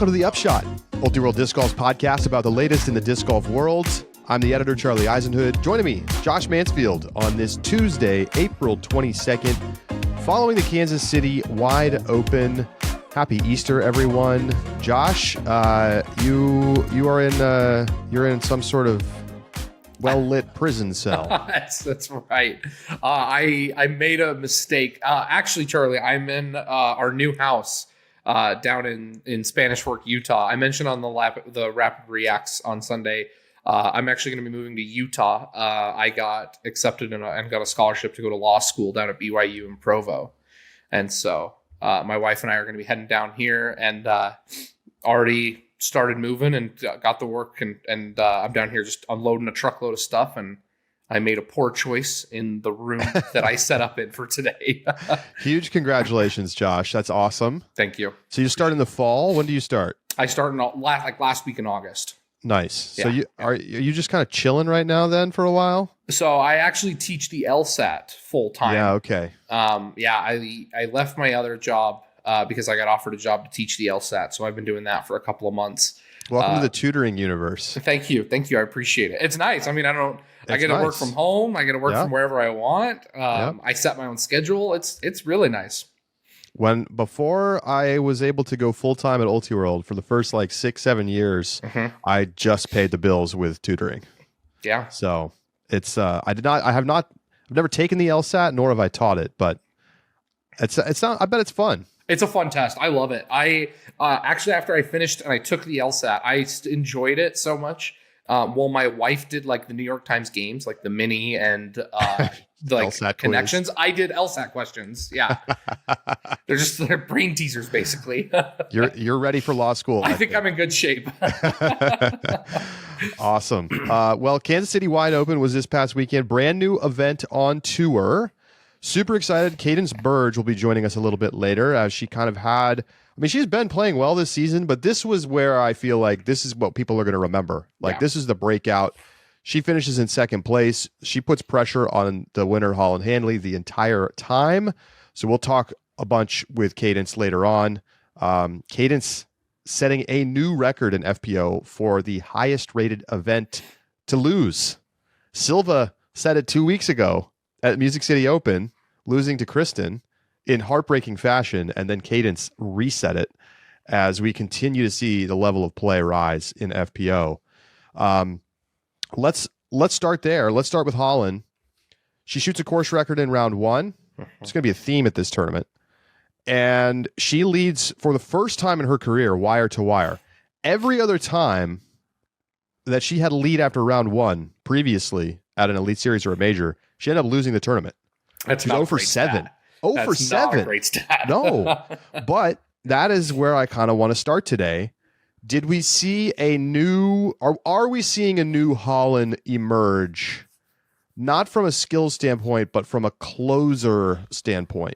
Welcome to the Upshot, Multi-World Disc Golf podcast about the latest in the disc golf world. I'm the editor, Charlie Eisenhood. Joining me, Josh Mansfield, on this Tuesday, April 22nd, following the Kansas City Wide Open. Happy Easter, everyone. Josh, you are in some sort of well-lit prison cell. That's right. I made a mistake. Actually, Charlie, I'm in our new house down in Spanish Fork, Utah. I mentioned on the Rapid Reacts on Sunday. I'm actually going to be moving to Utah. I got accepted and got a scholarship to go to law school down at BYU in Provo, and so my wife and I are going to be heading down here, and already started moving and got the work, and I'm down here just unloading a truckload of stuff, and I made a poor choice in the room that I set up in for today. Huge congratulations, Josh. That's awesome. Thank you. So you start in the fall. When do you start? I started last week in August. Nice. Yeah. So are you just kind of chilling right now then for a while? So I actually teach the LSAT full time. Yeah. Okay. I left my other job because I got offered a job to teach the LSAT. So I've been doing that for a couple of months. Welcome to the tutoring universe. Thank you. I appreciate it. It's nice. I mean, I get to work from home. I get to work from wherever I want. I set my own schedule. It's really nice. Before I was able to go full time at Ultiworld for the first like 6-7 years, I just paid the bills with tutoring. Yeah. So it's I've never taken the LSAT, nor have I taught it, but it's not. I bet it's fun. It's a fun test. I love it. I actually, after I finished and I took the LSAT, I enjoyed it so much. Well, my wife did like the New York Times games, like the mini and like connections. Quiz. I did LSAT questions. Yeah, they're brain teasers, basically. You're ready for law school. I think I'm in good shape. Awesome. Well, Kansas City Wide Open was this past weekend. Brand new event on tour. Super excited. Cadence Burge will be joining us a little bit later, as she kind of had. I mean, she's been playing well this season, but this was where I feel like this is what people are going to remember. This is the breakout. She finishes in second place. She puts pressure on the winner, Handley, the entire time. So we'll talk a bunch with Cadence later on. Cadence setting a new record in FPO for the highest rated event to lose. Silva set it 2 weeks ago at Music City Open, losing to Kristen in heartbreaking fashion, and then Cadence reset it as we continue to see the level of play rise in FPO. Let's start there. Let's start with Holland. She shoots a course record in round one. It's going to be a theme at this tournament. And she leads for the first time in her career, wire to wire. Every other time that she had a lead after round one previously at an Elite Series or a major, she ended up losing the tournament. That's not 0 for 7. 0 for 7. Not a great stat. No, but that is where I kind of want to start today. Did we see are we seeing a new Holland emerge? Not from a skill standpoint, but from a closer standpoint.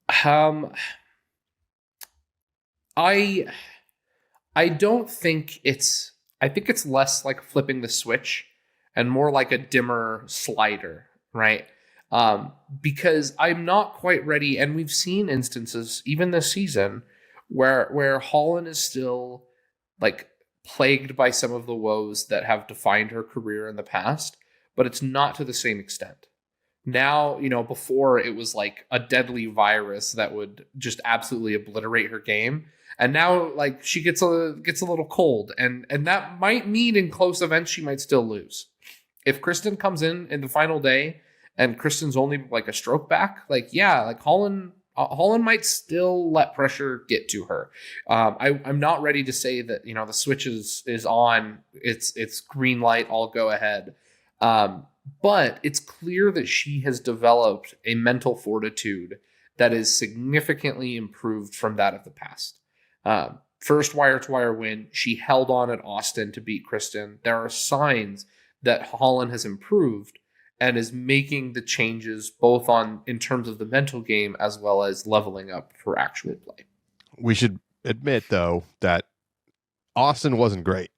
I don't think I think it's less like flipping the switch and more like a dimmer slider, right? Because I'm not quite ready, and we've seen instances even this season where Holland is still like plagued by some of the woes that have defined her career in the past, but it's not to the same extent. Now, before it was like a deadly virus that would just absolutely obliterate her game. And now, like, she gets a little cold, and that might mean in close events she might still lose. If Kristen comes in the final day and Kristen's only like a stroke back, Holland might still let pressure get to her. I'm not ready to say that the switch is on. It's green light. I'll go ahead. But it's clear that she has developed a mental fortitude that is significantly improved from that of the past. First wire-to-wire win, she held on at Austin to beat Kristen. There are signs that Holland has improved and is making the changes both in terms of the mental game as well as leveling up for actual play. We should admit, though, that Austin wasn't great.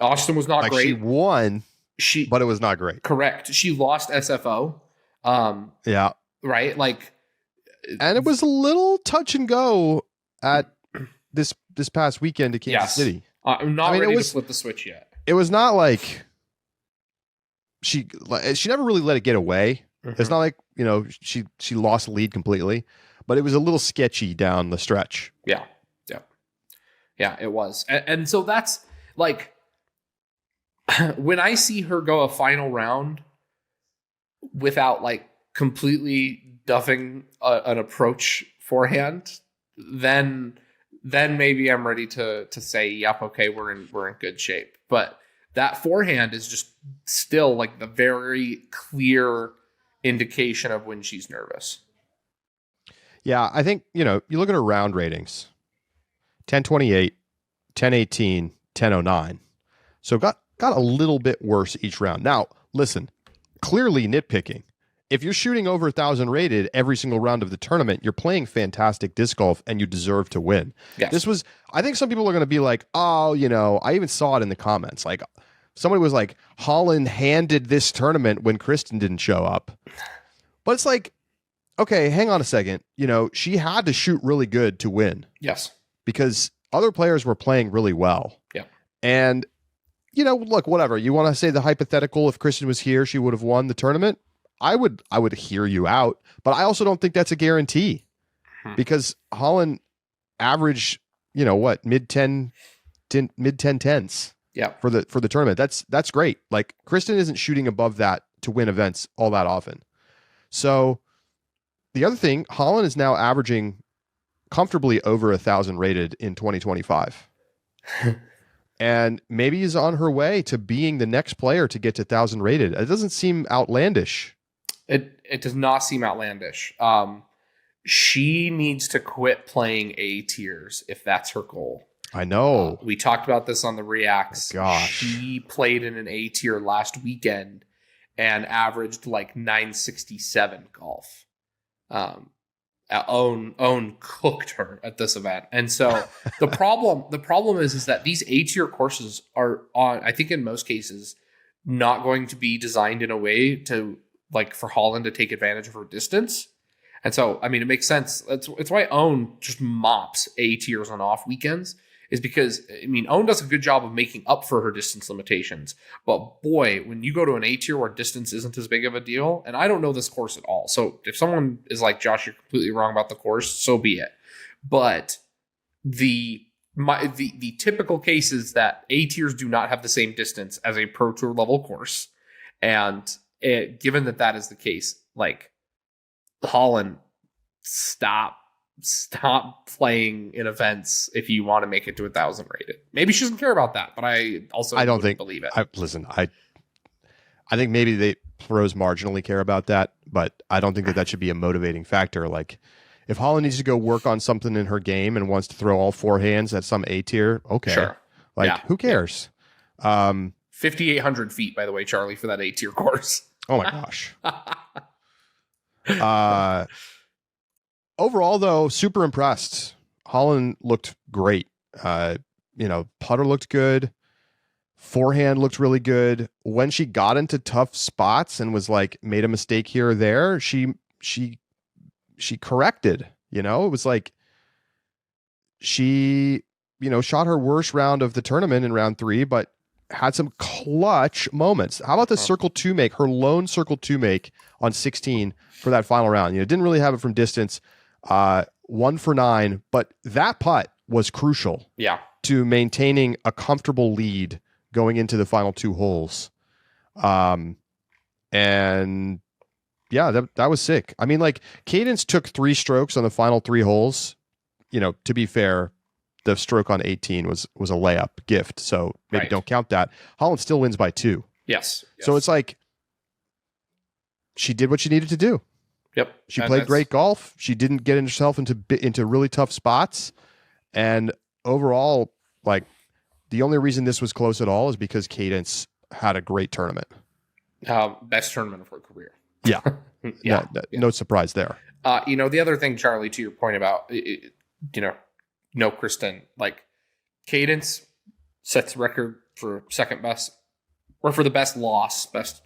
Austin was not great. She won, but it was not great. Correct. She lost SFO. Yeah. Right? And it was a little touch and go at this past weekend to Kansas City. I'm not ready to flip the switch yet. It was not like she never really let it get away. Mm-hmm. It's not like, she lost the lead completely, but it was a little sketchy down the stretch. Yeah, it was. And so that's like, when I see her go a final round without like completely duffing an approach forehand, then maybe I'm ready to say, yep, okay, we're in good shape. But that forehand is just still like the very clear indication of when she's nervous. Yeah, I think, you look at her round ratings. 1028, 1018, 1009. So got a little bit worse each round. Now, listen, clearly nitpicking. If you're shooting over 1,000 rated every single round of the tournament, you're playing fantastic disc golf and you deserve to win. Yes. I think some people are going to be like, oh, I even saw it in the comments. Like somebody was like, Holland handed this tournament when Kristen didn't show up. But it's like, okay, hang on a second. She had to shoot really good to win. Yes. Because other players were playing really well. Yeah. And, look, whatever. You want to say the hypothetical, if Kristen was here, she would have won the tournament. I would hear you out, but I also don't think that's a guarantee because Holland averaged, mid 10s. Yeah. For the tournament. That's great. Like Kristen isn't shooting above that to win events all that often. So the other thing, Holland is now averaging comfortably over 1,000 rated in 2025. And maybe is on her way to being the next player to get to 1,000 rated. It doesn't seem outlandish. It does not seem outlandish. She needs to quit playing A tiers if that's her goal. I know. We talked about this on the Reacts. Oh, gosh. She played in an A tier last weekend and averaged like 967 golf. Own cooked her at this event. And so the problem is that these A tier courses are I think in most cases, not going to be designed in a way to like for Holland to take advantage of her distance. And so, I mean, it makes sense. It's why Own just mops A tiers on off weekends, is because, I mean, Own does a good job of making up for her distance limitations. But boy, when you go to an A tier where distance isn't as big of a deal, and I don't know this course at all. So if someone is like, Josh, you're completely wrong about the course, so be it. But the typical case is that A tiers do not have the same distance as a Pro Tour level course. And given that is the case, like, Holland, stop playing in events if you want to make it to 1,000 rated. Maybe she doesn't care about that, but I don't believe it. I think maybe the pros marginally care about that, but I don't think that should be a motivating factor. Like, if Holland needs to go work on something in her game and wants to throw all four hands at some A tier, okay, sure. Like, who cares? 5,800 feet, by the way, Charlie, for that A tier course. Oh my gosh. Overall, though, super impressed. Holland looked great. Putter looked good. Forehand looked really good. When she got into tough spots and was like made a mistake here or there, she corrected. It was like she shot her worst round of the tournament in round 3, but had some clutch moments. How about the circle 2 make, her lone circle 2 make on 16 for that final round? Didn't really have it from distance. 1 for 9, but that putt was crucial. Yeah. To maintaining a comfortable lead going into the final 2 holes. And yeah, that was sick. I mean, like, Cadence took 3 strokes on the final 3 holes. To be fair, the stroke on 18 was a layup gift, so maybe don't count that. Holland still wins by 2. Yes. So it's like she did what she needed to do. Yep. She played great golf. She didn't get herself into really tough spots. And overall, like, the only reason this was close at all is because Cadence had a great tournament. Best tournament of her career. Yeah. No surprise there. The other thing, Charlie, to your point about, no Kristen, like, Cadence sets the record for second best, or for the best loss, best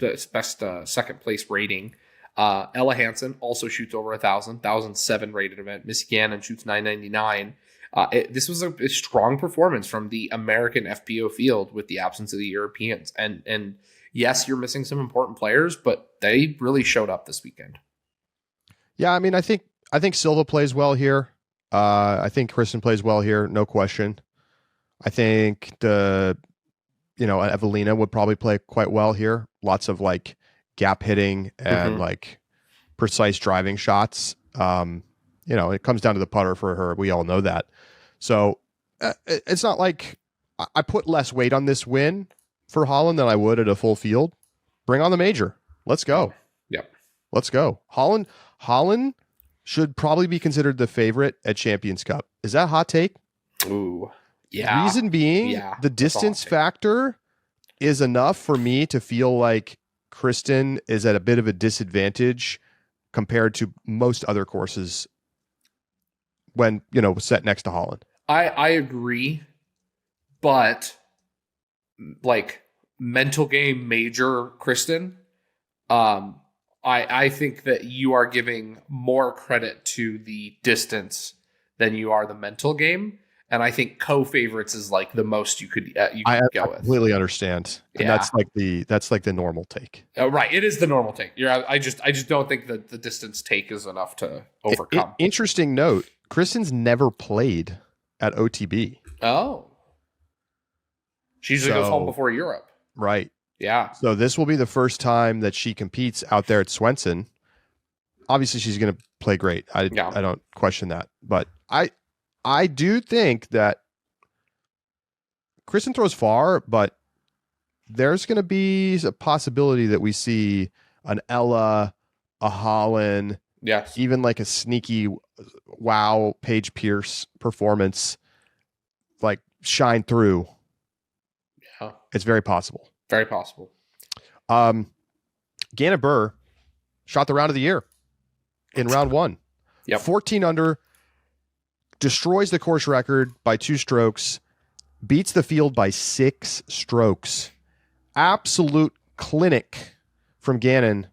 second place rating. Ella Hansen also shoots over 1,000, 1,007 rated event. Missy Gannon shoots 999. This was a strong performance from the American FPO field with the absence of the Europeans. And yes, you're missing some important players, but they really showed up this weekend. Yeah, I mean, I think Silva plays well here. I think Kristen plays well here, no question. I think Evelina would probably play quite well here. Lots of like gap hitting and like precise driving shots. It comes down to the putter for her. We all know that. So it's not like I put less weight on this win for Holland than I would at a full field. Bring on the major. Let's go. Yep. Let's go. Holland should probably be considered the favorite at Champions Cup. Is that a hot take? Ooh. Yeah. Reason being, the distance factor is enough for me to feel like Kristen is at a bit of a disadvantage compared to most other courses when, set next to Holland. I agree, but like mental game major Kristen, I think that you are giving more credit to the distance than you are the mental game. And I think co-favorites is like the most you could go with. I completely understand. And that's like the normal take. Right. It is the normal take. I just don't think that the distance take is enough to overcome. Interesting note. Kristen's never played at OTB. Oh. She usually goes home before Europe. Right. Yeah. So this will be the first time that she competes out there at Swenson. Obviously, she's going to play great. I don't question that. But I do think that Kristen throws far, but there's going to be a possibility that we see an Ella, a Holland, even like a sneaky wow Paige Pierce performance, like shine through. Yeah, it's very possible. Very possible. Gannon Buhr shot the round of the year in round one. Yep. 14 under, destroys the course record by 2 strokes, beats the field by 6 strokes. Absolute clinic from Gannon,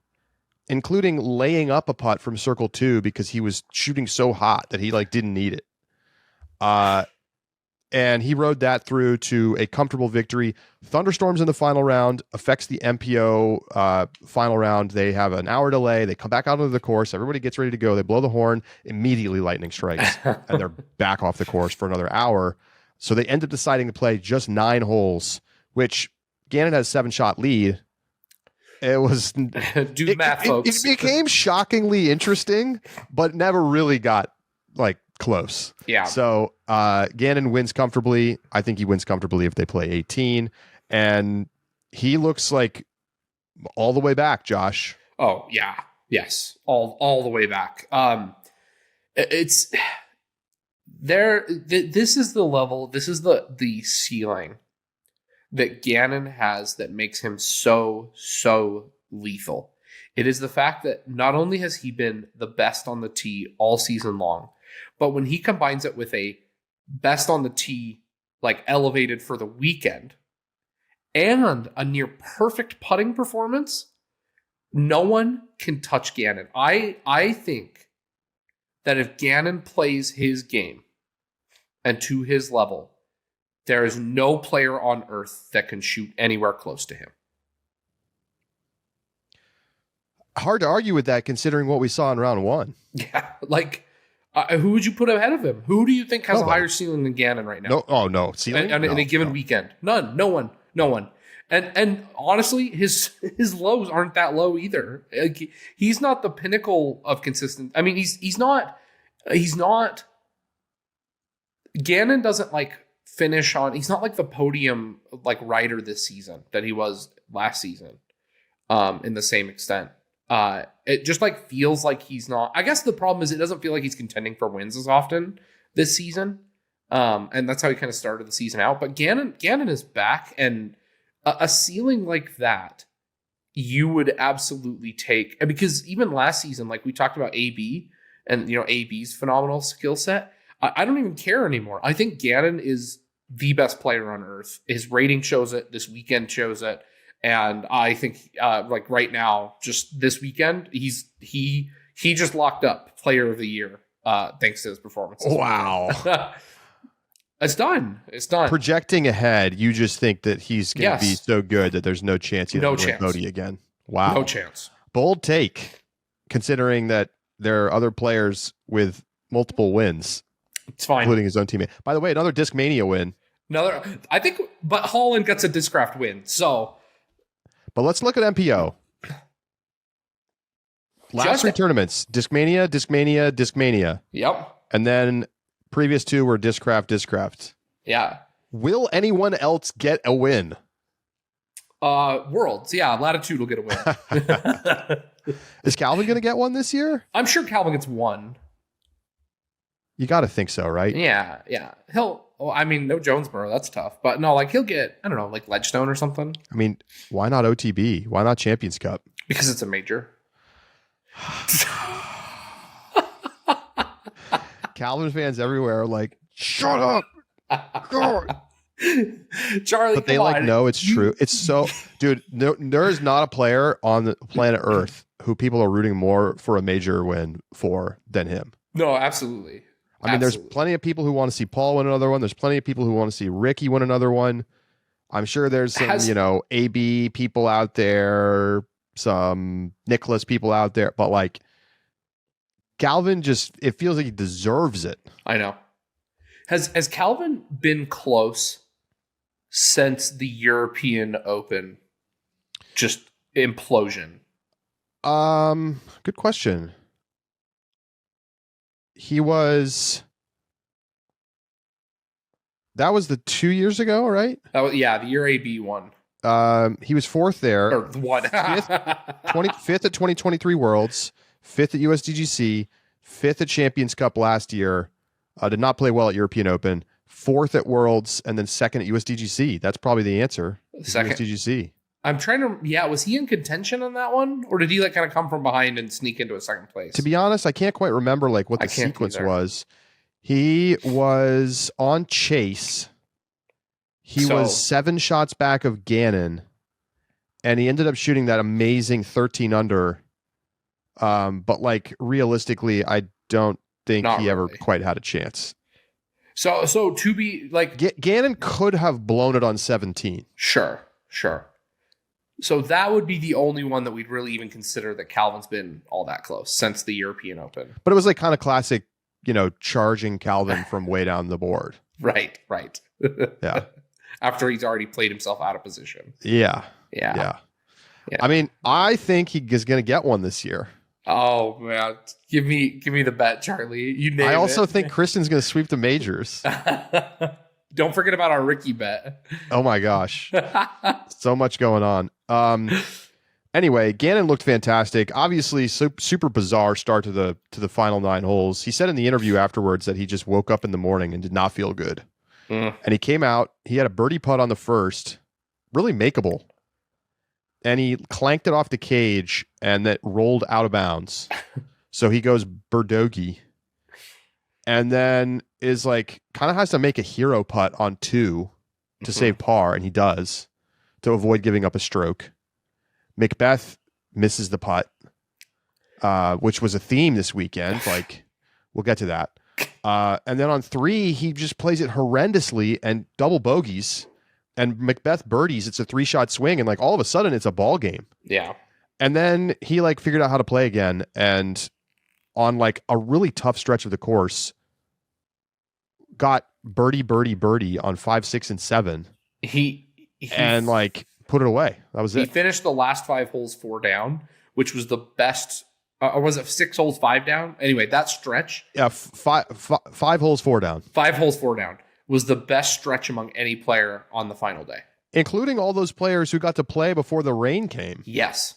including laying up a putt from circle 2 because he was shooting so hot that he didn't need it. And he rode that through to a comfortable victory. Thunderstorms in the final round affects the MPO final round. They have an hour delay. They come back out of the course. Everybody gets ready to go. They blow the horn. Immediately lightning strikes. And they're back off the course for another hour. So they end up deciding to play just 9 holes, which Gannon has a 7-shot lead. It was... Do the math, folks. It became shockingly interesting, but never really got close. Yeah. So Gannon wins comfortably. I think he wins comfortably if they play 18. And he looks like all the way back, Josh. Oh, yeah. Yes. All the way back. It's there. This is the level. This is the ceiling that Gannon has that makes him so lethal. It is the fact that not only has he been the best on the tee all season long, but when he combines it with a best on the tee, elevated for the weekend, and a near perfect putting performance, no one can touch Gannon. I think that if Gannon plays his game and to his level, there is no player on earth that can shoot anywhere close to him. Hard to argue with that considering what we saw in round 1. Yeah, who would you put ahead of him? Who do you think has a higher ceiling than Gannon right now? No. Ceiling? In a given weekend? None. No one. And honestly, his lows aren't that low either. He's not the pinnacle of consistent. I mean, he's not. Gannon doesn't finish on. He's not like the podium rider this season that he was last season. In the same extent. It just feels like he's not. I guess the problem is it doesn't feel like he's contending for wins as often this season. And that's how he kind of started the season out. But Gannon is back, and a ceiling like that, you would absolutely take. Because even last season, we talked about AB and AB's phenomenal skill set. I don't even care anymore. I think Gannon is the best player on earth. His rating shows it. This weekend shows it. And I think right now, just this weekend, he just locked up Player of the Year thanks to his performance. Wow. It's done. It's done. Projecting ahead, you just think that he's going to be so good that there's no chance he'll win Bodie again. Wow. No chance. Bold take, considering that there are other players with multiple wins. It's fine. Including his own teammate. By the way, another Discmania win. I think, but Holland gets a Discraft win, so. But let's look at MPO. Last three tournaments, Discmania. Yep. And then previous two were Discraft. Yeah. Will anyone else get a win? Worlds, yeah. Latitude will get a win. Is Calvin going to get one this year? I'm sure Calvin gets one. You got to think so, right? Yeah. No Jonesboro, that's tough. But no, like he'll get, I don't know, like Ledgestone or something. I mean, why not OTB? Why not Champions Cup? Because it's a major. Calvin fans everywhere are like, shut up. God. Charlie, but they know it's true. It's so, dude, there is not a player on the planet Earth who people are rooting more for a major win for than him. No, absolutely. I mean, there's plenty of people who want to see Paul win another one. There's plenty of people who want to see Ricky win another one. I'm sure there's some, AB people out there, some Nicholas people out there, but like Calvin it feels like he deserves it. I know. Has Calvin been close since the European Open just implosion? Good question. That was the 2 years ago, right? The year AB won. He was fourth there. Or one. fifth at 2023 Worlds, fifth at USDGC, fifth at Champions Cup last year. Did not play well at European Open. Fourth at Worlds, and then second at USDGC. That's probably the answer. Second USDGC. I'm trying to. Was he in contention on that one, or did he kind of come from behind and sneak into a second place? To be honest, I can't quite remember what the sequence was. He was on chase. He was 7 shots back of Gannon, and he ended up shooting that amazing 13 under. But realistically, I don't think he ever quite had a chance. So to be Gannon could have blown it on 17. Sure. So that would be the only one that we'd really even consider that Calvin's been all that close since the European Open. But it was kind of classic, charging Calvin from way down the board. Right. Yeah. After he's already played himself out of position. Yeah. I mean, I think he is going to get one this year. Oh man, give me the bet, Charlie. You name it. I also think Kristen's going to sweep the majors. Don't forget about our Ricky bet. Oh my gosh. So much going on. Anyway, Gannon looked fantastic. Obviously, super bizarre start to the final 9 holes. He said in the interview afterwards that he just woke up in the morning and did not feel good. And he came out, he had a birdie putt on the first, really makeable. And he clanked it off the cage and that rolled out of bounds. So he goes birdogey. And then is kind of has to make a hero putt on 2 to save par, and he does, to avoid giving up a stroke. McBeth misses the putt, which was a theme this weekend. We'll get to that. And then on 3, he just plays it horrendously and double bogeys. And McBeth birdies, it's a 3-shot swing, and all of a sudden it's a ball game. Yeah. And then he figured out how to play again, and on a really tough stretch of the course, got birdie on 5, 6, and 7. He put it away. That was it. He finished the last 5 holes 4 down, which was the best. Or was it 6 holes 5 down? Anyway, that stretch. Yeah, 5 holes 4 down. 5 holes 4 down was the best stretch among any player on the final day, including all those players who got to play before the rain came. Yes.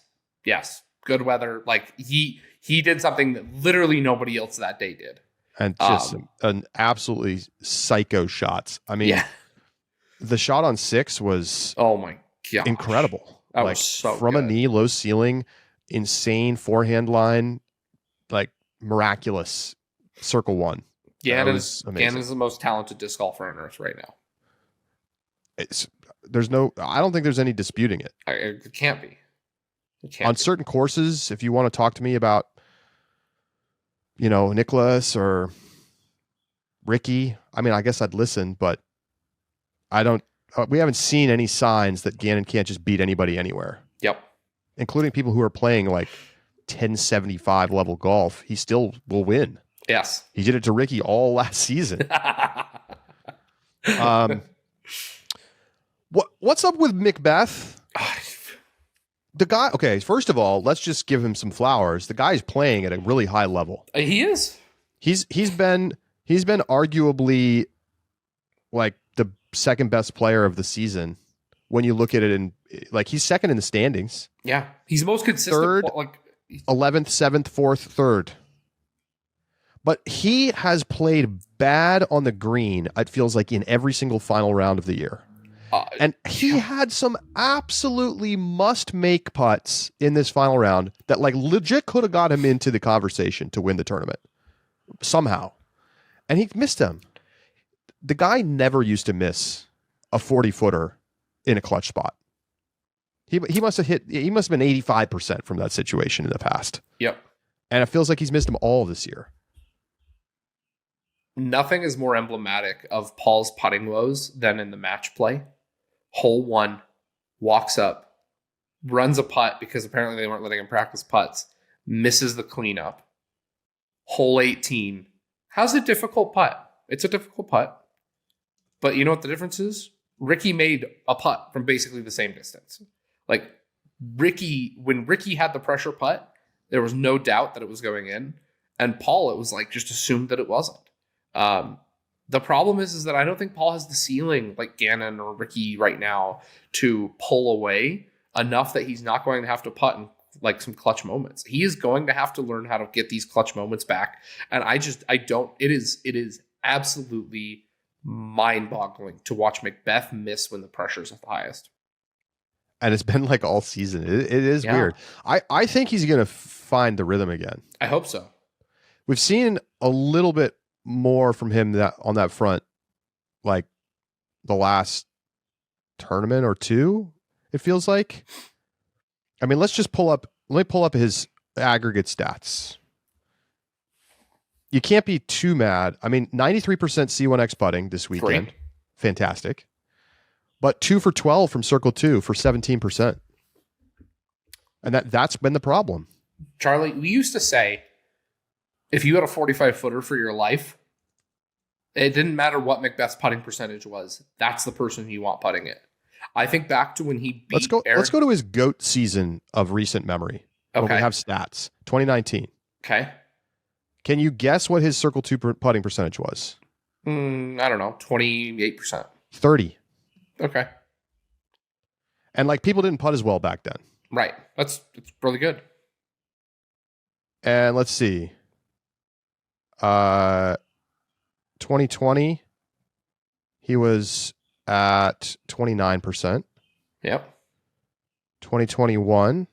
Good weather. He did something that literally nobody else that day did. And just an absolutely psycho shots. I mean, the shot on 6 was my god, incredible. That was so from good. A knee, low ceiling, insane forehand line, miraculous circle 1. Gannon is the most talented disc golfer on earth right now. I don't think there's any disputing it. It can't be. On certain courses, if you want to talk to me about, Nicholas or Ricky. I mean, I guess I'd listen, but I don't. We haven't seen any signs that Gannon can't just beat anybody anywhere. Yep. Including people who are playing like 1075 level golf. He still will win. Yes. He did it to Ricky all last season. What's up with McBeth? The guy, okay, first of all, let's just give him some flowers. The guy's playing at a really high level. He is. He's been arguably like the second best player of the season when you look at it in like he's second in the standings. Yeah. He's most consistent. Third, 11th, 7th, 4th, 3rd. But he has played bad on the green, it feels like, in every single final round of the year. And he had some absolutely must-make putts in this final round that like legit could have got him into the conversation to win the tournament somehow. And he missed them. The guy never used to miss a 40-footer in a clutch spot. He must have been 85% from that situation in the past. Yep. And it feels like he's missed them all this year. Nothing is more emblematic of Paul's putting woes than in the match play. Hole 1, walks up, runs a putt because apparently they weren't letting him practice putts, misses the cleanup. Hole 18 has a difficult putt. It's a difficult putt. But you know what the difference is? Ricky made a putt from basically the same distance. Like when Ricky had the pressure putt, there was no doubt that it was going in. And Paul, it was like just assumed that it wasn't. The problem is that I don't think Paul has the ceiling like Gannon or Ricky right now to pull away enough that he's not going to have to putt in like some clutch moments. He is going to have to learn how to get these clutch moments back. And it is absolutely mind-boggling to watch McBeth miss when the pressure's at the highest. And it's been like all season. It is weird. I think he's going to find the rhythm again. I hope so. We've seen a little bit more from him on that front, like the last tournament or two, it feels like. I mean, let me pull up his aggregate stats. You can't be too mad. I mean, 93% C1X putting this weekend. Great. Fantastic. But 2 for 12 from Circle 2 for 17%. And that's been the problem. Charlie, we used to say, if you had a 45-footer for your life, it didn't matter what McBeth's putting percentage was. That's the person you want putting it. I think back to when he beat Let's go to his GOAT season of recent memory. Okay. Where we have stats. 2019. Okay. Can you guess what his Circle 2 putting percentage was? I don't know. 28%. 30. Okay. And like people didn't putt as well back then. Right. It's really good. And let's see. 2020, he was at 29%. Yep. 2021,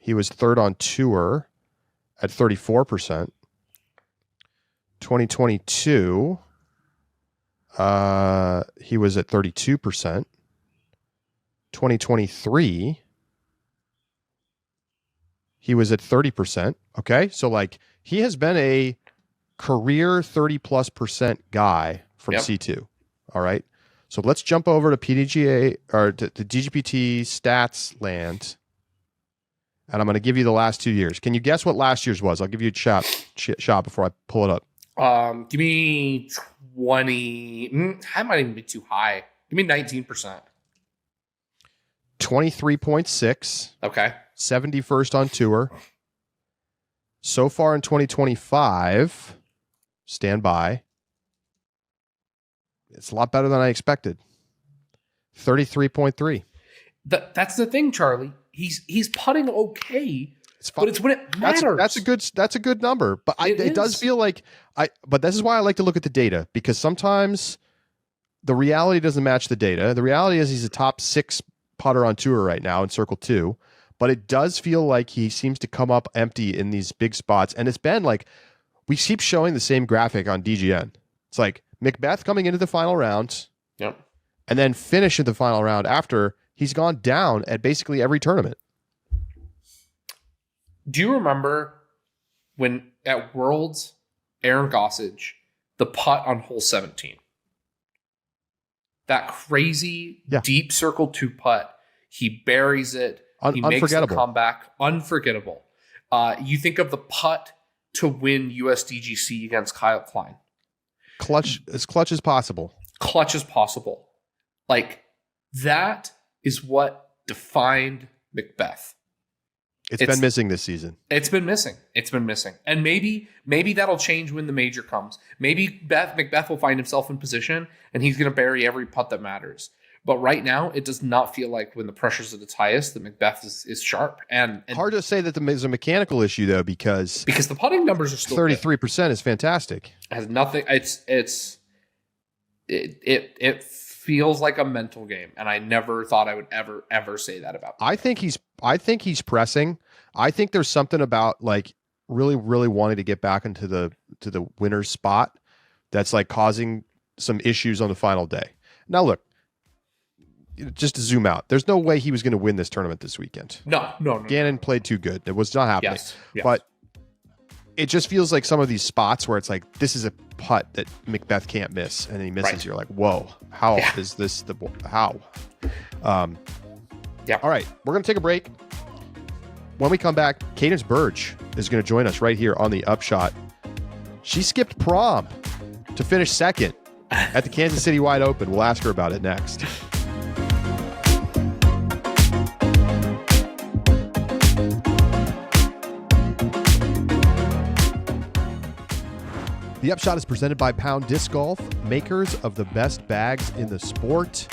he was third on tour at 34%. 2022, he was at 32%. 2023, he was at 30%. Okay. So like he has been a career 30+% guy from C2. All right. So let's jump over to PDGA or to DGPT stats land. And I'm going to give you the last 2 years. Can you guess what last year's was? I'll give you a shot before I pull it up. Give me 20. I might even be too high. Give me 19%. 23.6. Okay. 71st on tour. So far in 2025, stand by. It's a lot better than I expected. 33.3. That's the thing, Charlie. He's putting okay. It's fun. But it's when it matters. That's a good number. But it does feel like but this is why I like to look at the data, because sometimes the reality doesn't match the data. The reality is he's a top 6 putter on tour right now in Circle 2. But it does feel like he seems to come up empty in these big spots. And it's been like, we keep showing the same graphic on DGN. It's like McBeth coming into the final round. Yep. And then finish in the final round after he's gone down at basically every tournament. Do you remember when at Worlds, Aaron Gossage the putt on hole 17. That crazy deep circle 2 putt. He buries it. He makes the comeback. Unforgettable. You think of the putt to win USDGC against Kyle Klein. Clutch as possible. Clutch as possible. Like, that is what defined McBeth. It's been missing this season. It's been missing. And maybe that'll change when the major comes. Maybe McBeth will find himself in position and he's going to bury every putt that matters. But right now, it does not feel like when the pressure's at its highest that McBeth is sharp. And hard to say that there's a mechanical issue though, because the putting numbers are still 33% is fantastic. It has nothing. It feels like a mental game, and I never thought I would ever say that about him. I think he's pressing. I think there's something about like really, really wanting to get back into the winner's spot that's like causing some issues on the final day. Now look, just to zoom out, there's no way he was going to win this tournament this weekend. No. Gannon played too good. It was not happening. Yes. But it just feels like some of these spots where it's like, this is a putt that McBeth can't miss, and he misses. Right. You're like, whoa, how is this how? All right, we're going to take a break. When we come back, Cadence Burge is going to join us right here on the Upshot. She skipped prom to finish second at the Kansas City Wide Open. We'll ask her about it next. The Upshot is presented by Pound Disc Golf, makers of the best bags in the sport.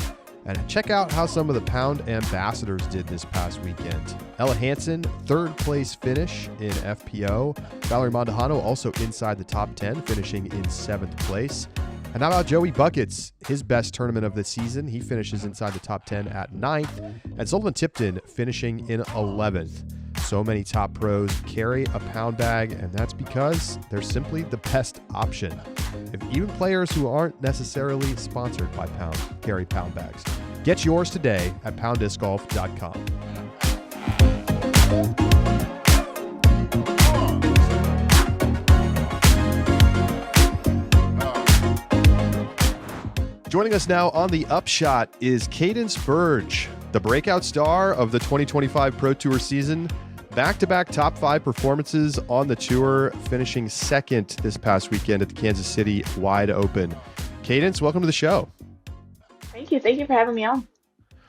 And check out how some of the Pound ambassadors did this past weekend. Ella Hansen, 3rd place finish in FPO. Valerie Mondahano also inside the top 10, finishing in 7th place. And how about Joey Buckets, his best tournament of the season? He finishes inside the top 10 at 9th. And Sullivan Tipton finishing in 11th. So many top pros carry a Pound bag, and that's because they're simply the best option. If even players who aren't necessarily sponsored by Pound carry Pound bags. Get yours today at PoundDiscGolf.com. Joining us now on the Upshot is Cadence Burge, the breakout star of the 2025 Pro Tour season. Back-to-back top 5 performances on the tour, finishing second this past weekend at the Kansas City Wide Open. Cadence, welcome to the show. Thank you. Thank you for having me on.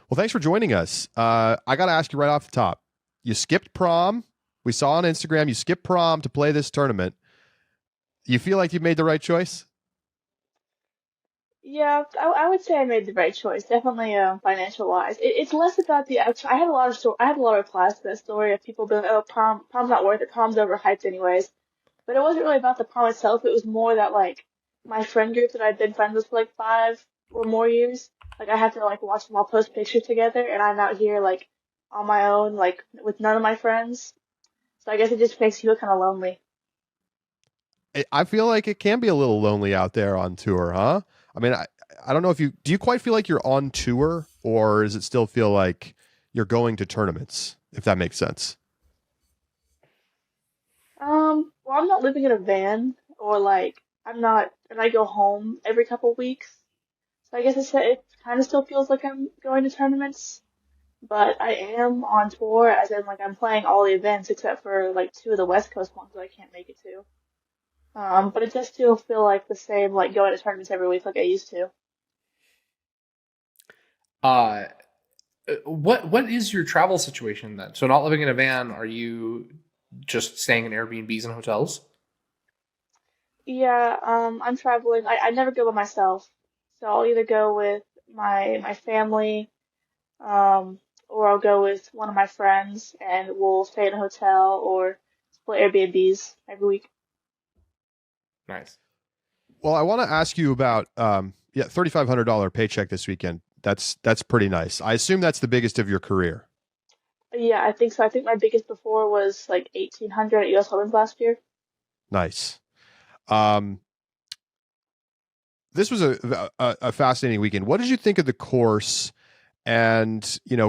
Well, thanks for joining us. I got to ask you right off the top. You skipped prom. We saw on Instagram you skipped prom to play this tournament. You feel like you made the right choice? Yeah, I would say I made the right choice. Definitely, financial wise. It's less about the actual. I had a lot of replies to that story of people being, "Oh, prom's not worth it. Prom's overhyped, anyways." But it wasn't really about the prom itself. It was more that like my friend group that I'd been friends with for like 5 or more years. Like I have to like watch them all post pictures together, and I'm out here like on my own, like with none of my friends. So I guess it just makes you feel kind of lonely. I feel like it can be a little lonely out there on tour, huh? I mean, I don't know if do you quite feel like you're on tour, or does it still feel like you're going to tournaments, if that makes sense? Well, I'm not living in a van, or like I'm not, and I go home every couple of weeks. So I guess it kind of still feels like I'm going to tournaments, but I am on tour, as in like I'm playing all the events except for like 2 of the West Coast ones that I can't make it to. But it does still feel like the same, like going to tournaments every week like I used to. What is your travel situation then? So not living in a van, are you just staying in Airbnbs and hotels? Yeah, I'm traveling. I never go by myself. So I'll either go with my family, or I'll go with one of my friends and we'll stay in a hotel or split Airbnbs every week. Nice. Well, I want to ask you about $3,500 paycheck this weekend. That's pretty nice. I assume that's the biggest of your career. Yeah, I think so. I think my biggest before was like 1,800 at US Opens last year. Nice. This was a fascinating weekend. What did you think of the course, and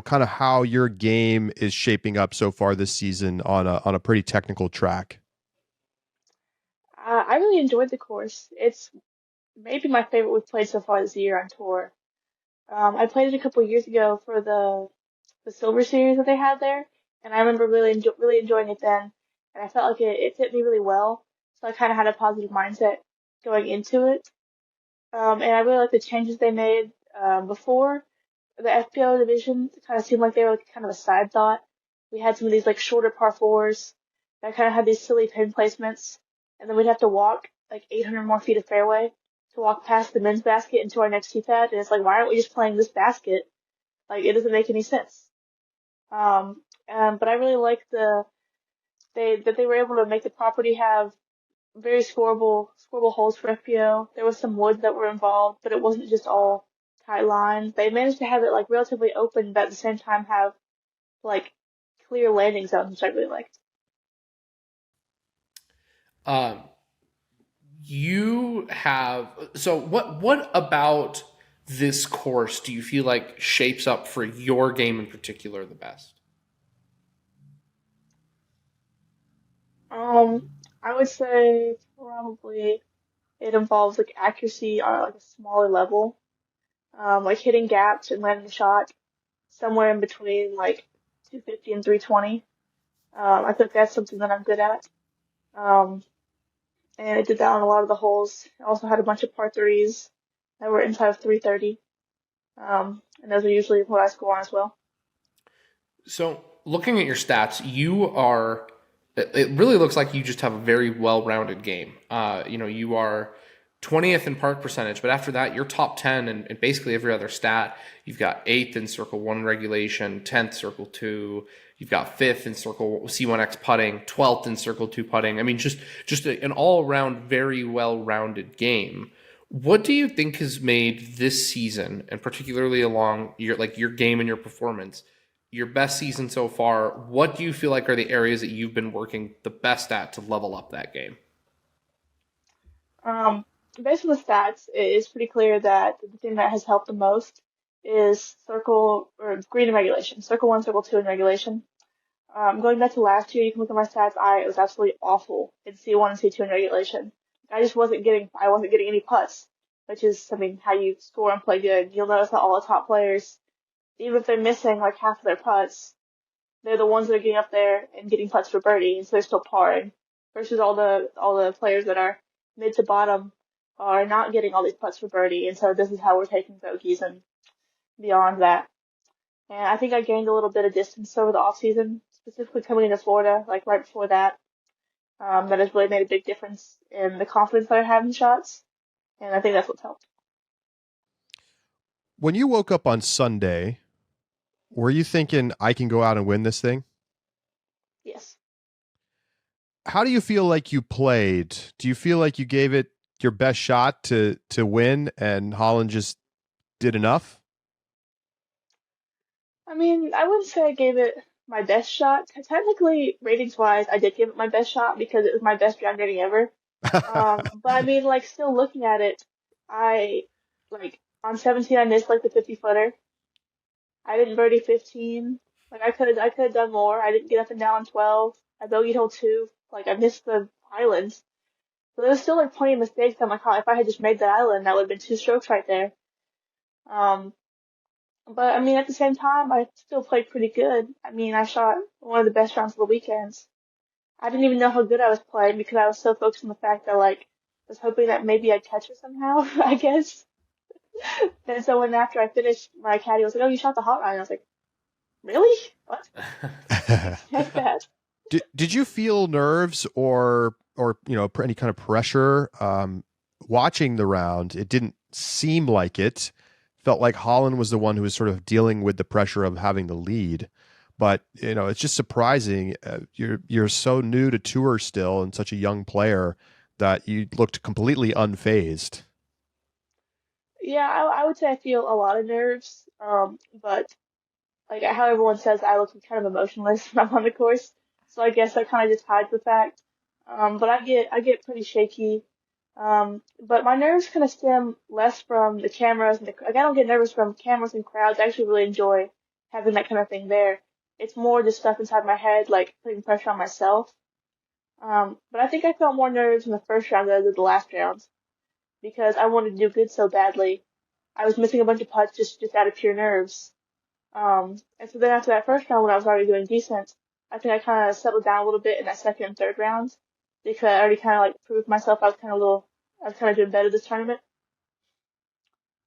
kind of how your game is shaping up so far this season on a pretty technical track? I really enjoyed the course. It's maybe my favorite we've played so far this year on tour. I played it a couple of years ago for the Silver Series that they had there, and I remember really enjoying it then, and I felt like it fit me really well, so I kind of had a positive mindset going into it. And I really like the changes they made before the FPO division. Kind of seemed like they were like kind of a side thought. We had some of these like shorter par fours that kind of had these silly pin placements, and then we'd have to walk like 800 more feet of fairway to walk past the men's basket into our next tee pad. And it's like, why aren't we just playing this basket? Like, it doesn't make any sense. But I really like that they were able to make the property have very scoreable holes for FPO. There was some woods that were involved, but it wasn't just all tight lines. They managed to have it like relatively open, but at the same time have like clear landing zones, which I really liked. You have so what about this course do you feel like shapes up for your game in particular the best? I would say probably it involves like accuracy on like a smaller level, like hitting gaps and landing a shot somewhere in between like 250 and 320. I think that's something that I'm good at. Um, and I did that on a lot of the holes. I also had a bunch of par threes that were inside of 330. And those are usually what I score on as well. So looking at your stats, it really looks like you just have a very well-rounded game. You are 20th in park percentage, but after that, you're top 10 in basically every other stat. You've got 8th in Circle 1 regulation, 10th Circle 2. You've got 5th in Circle C1X putting, 12th in Circle 2 putting. I mean, just an all-around, very well-rounded game. What do you think has made this season, and particularly along your game and your performance, your best season so far? What do you feel like are the areas that you've been working the best at to level up that game? Based on the stats, it is pretty clear that the thing that has helped the most is circle or green in regulation, circle 1, circle 2 in regulation. Going back to last year, you can look at my stats. I was absolutely awful in C1 and C2 in regulation. I wasn't getting any putts, which is something how you score and play good. You'll notice that all the top players, even if they're missing like half of their putts, they're the ones that are getting up there and getting putts for birdie, and so they're still parring. Versus all the players that are mid to bottom are not getting all these putts for birdie, and so this is how we're taking bogeys and beyond that. And I think I gained a little bit of distance over the off season, specifically coming into Florida, like right before that. That has really made a big difference in the confidence that I have in shots, and I think that's what's helped. When you woke up on Sunday, were you thinking I can go out and win this thing? Yes. How do you feel like you played? Do you feel like you gave it your best shot to win and Holland just did enough? I mean, I wouldn't say I gave it my best shot. Technically, ratings wise, I did give it my best shot because it was my best round rating ever. But I mean, like, still looking at it, I, like, on 17, I missed, like, the 50-footer. I didn't birdie 15. Like, I could have done more. I didn't get up and down on 12. I bogeyed hole 2. Like, I missed the islands. So there was still, like, plenty of mistakes. I'm like, oh, if I had just made that island, that would have been 2 strokes right there. Um, but I mean, at the same time, I still played pretty good. I mean, I shot one of the best rounds of the weekends. I didn't even know how good I was playing because I was so focused on the fact that like I was hoping that maybe I'd catch it somehow, I guess. And so when after I finished, my caddy was like, "Oh, you shot the hot line." I was like, "Really? What?" Like that. Did you feel nerves or any kind of pressure watching the round? It didn't seem like it. Felt like Holland was the one who was sort of dealing with the pressure of having the lead. But it's just surprising. You're so new to tour still and such a young player that you looked completely unfazed. Yeah, I would say I feel a lot of nerves. But like how everyone says, I look kind of emotionless when I'm on the course. So I guess that kind of just hides the fact. But I get pretty shaky. But my nerves kind of stem less from the cameras and like I don't get nervous from cameras and crowds. I actually really enjoy having that kind of thing there. It's more just stuff inside my head, like putting pressure on myself. But I think I felt more nerves in the first round than I did the last round because I wanted to do good so badly. I was missing a bunch of putts just out of pure nerves. And so then after that first round, when I was already doing decent, I think I kind of settled down a little bit in that second and third round because I already kind of like proved myself. I was kind of doing better this tournament.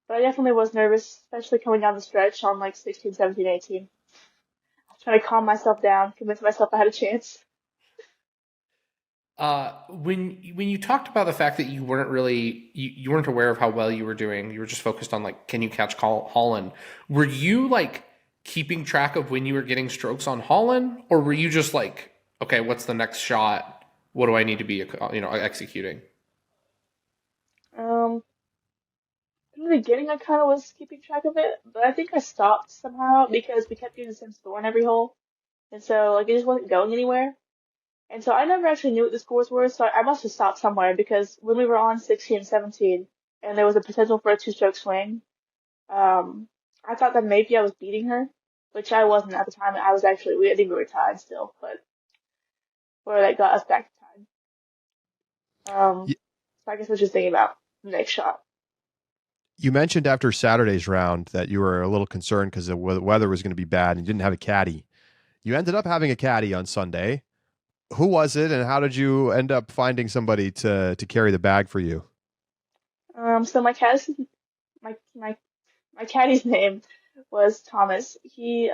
But I definitely was nervous, especially coming down the stretch on like 16, 17, 18. I was trying to calm myself down, convince myself I had a chance. When you talked about the fact that you weren't really you weren't aware of how well you were doing, you were just focused on like, can you catch Holland? Were you like keeping track of when you were getting strokes on Holland, or were you just like, okay, what's the next shot? What do I need to be, executing? In the beginning, I kind of was keeping track of it, but I think I stopped somehow because we kept getting the same score on every hole, and so like it just wasn't going anywhere. And so I never actually knew what the scores were, so I must have stopped somewhere because when we were on 16 and 17, and there was a potential for a two-stroke swing, I thought that maybe I was beating her, which I wasn't at the time. I think we were tied still, but where that got us back to tied. So I guess I was just thinking about the next shot. You mentioned after Saturday's round that you were a little concerned because the weather was going to be bad and you didn't have a caddy. You ended up having a caddy on Sunday. Who was it, and how did you end up finding somebody to carry the bag for you? So my caddy's name was Thomas. He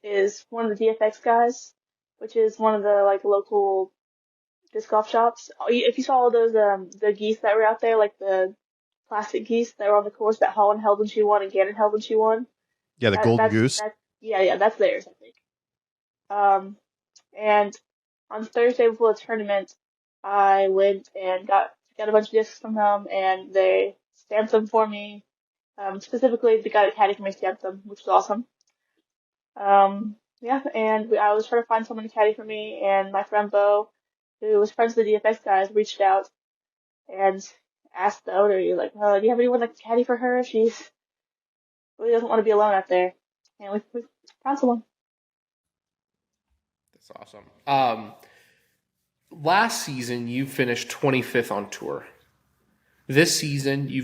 is one of the DFX guys, which is one of the like local disc golf shops. If you saw all those the geese that were out there, like the plastic geese that were on the course that Holland held when she won and Gannon held when she won. Yeah, the golden goose. That's theirs, I think. And on Thursday before the tournament, I went and got a bunch of discs from them, and they stamped them for me. Specifically, the guy that caddy for me stamped them, which was awesome. I was trying to find someone to caddy for me, and my friend Bo, who was friends with the DFX guys, reached out and asked the owner, "Do you have anyone that can caddy for her? She really doesn't want to be alone out there." And we found someone. That's awesome. Last season, you finished 25th on tour. This season, you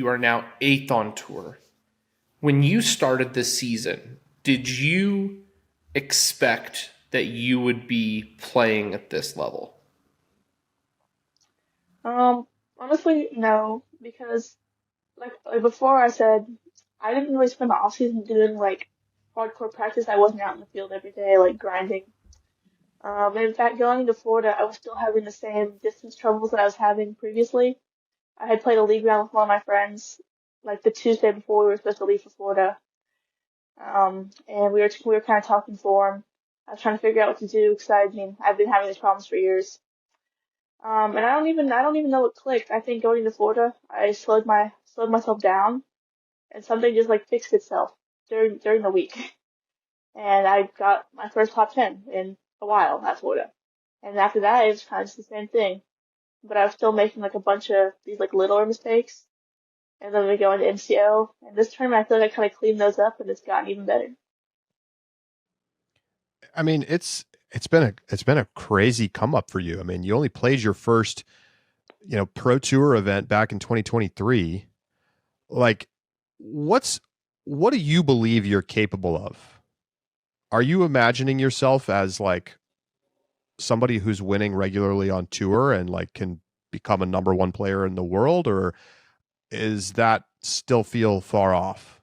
are now 8th on tour. When you started this season, did you expect that you would be playing at this level? Honestly, no, because like before I said, I didn't really spend the off season doing like hardcore practice. I wasn't out in the field every day, like grinding. And in fact, going into Florida, I was still having the same distance troubles that I was having previously. I had played a league round with one of my friends, like the Tuesday before we were supposed to leave for Florida. And we were kind of talking form. I was trying to figure out what to do because I've been having these problems for years. And I don't even know what clicked. I think going to Florida, I slowed myself down, and something just like fixed itself during the week. And I got my first top 10 in a while at Florida. And after that, it was kind of just the same thing. But I was still making like a bunch of these like littler mistakes. And then we go into MCO. And this tournament, I feel like I kind of cleaned those up, and it's gotten even better. I mean, it's been a crazy come up for you. I mean, you only played your first, pro tour event back in 2023. Like, what do you believe you're capable of? Are you imagining yourself as like somebody who's winning regularly on tour and like can become a number one player in the world, or is that still feel far off?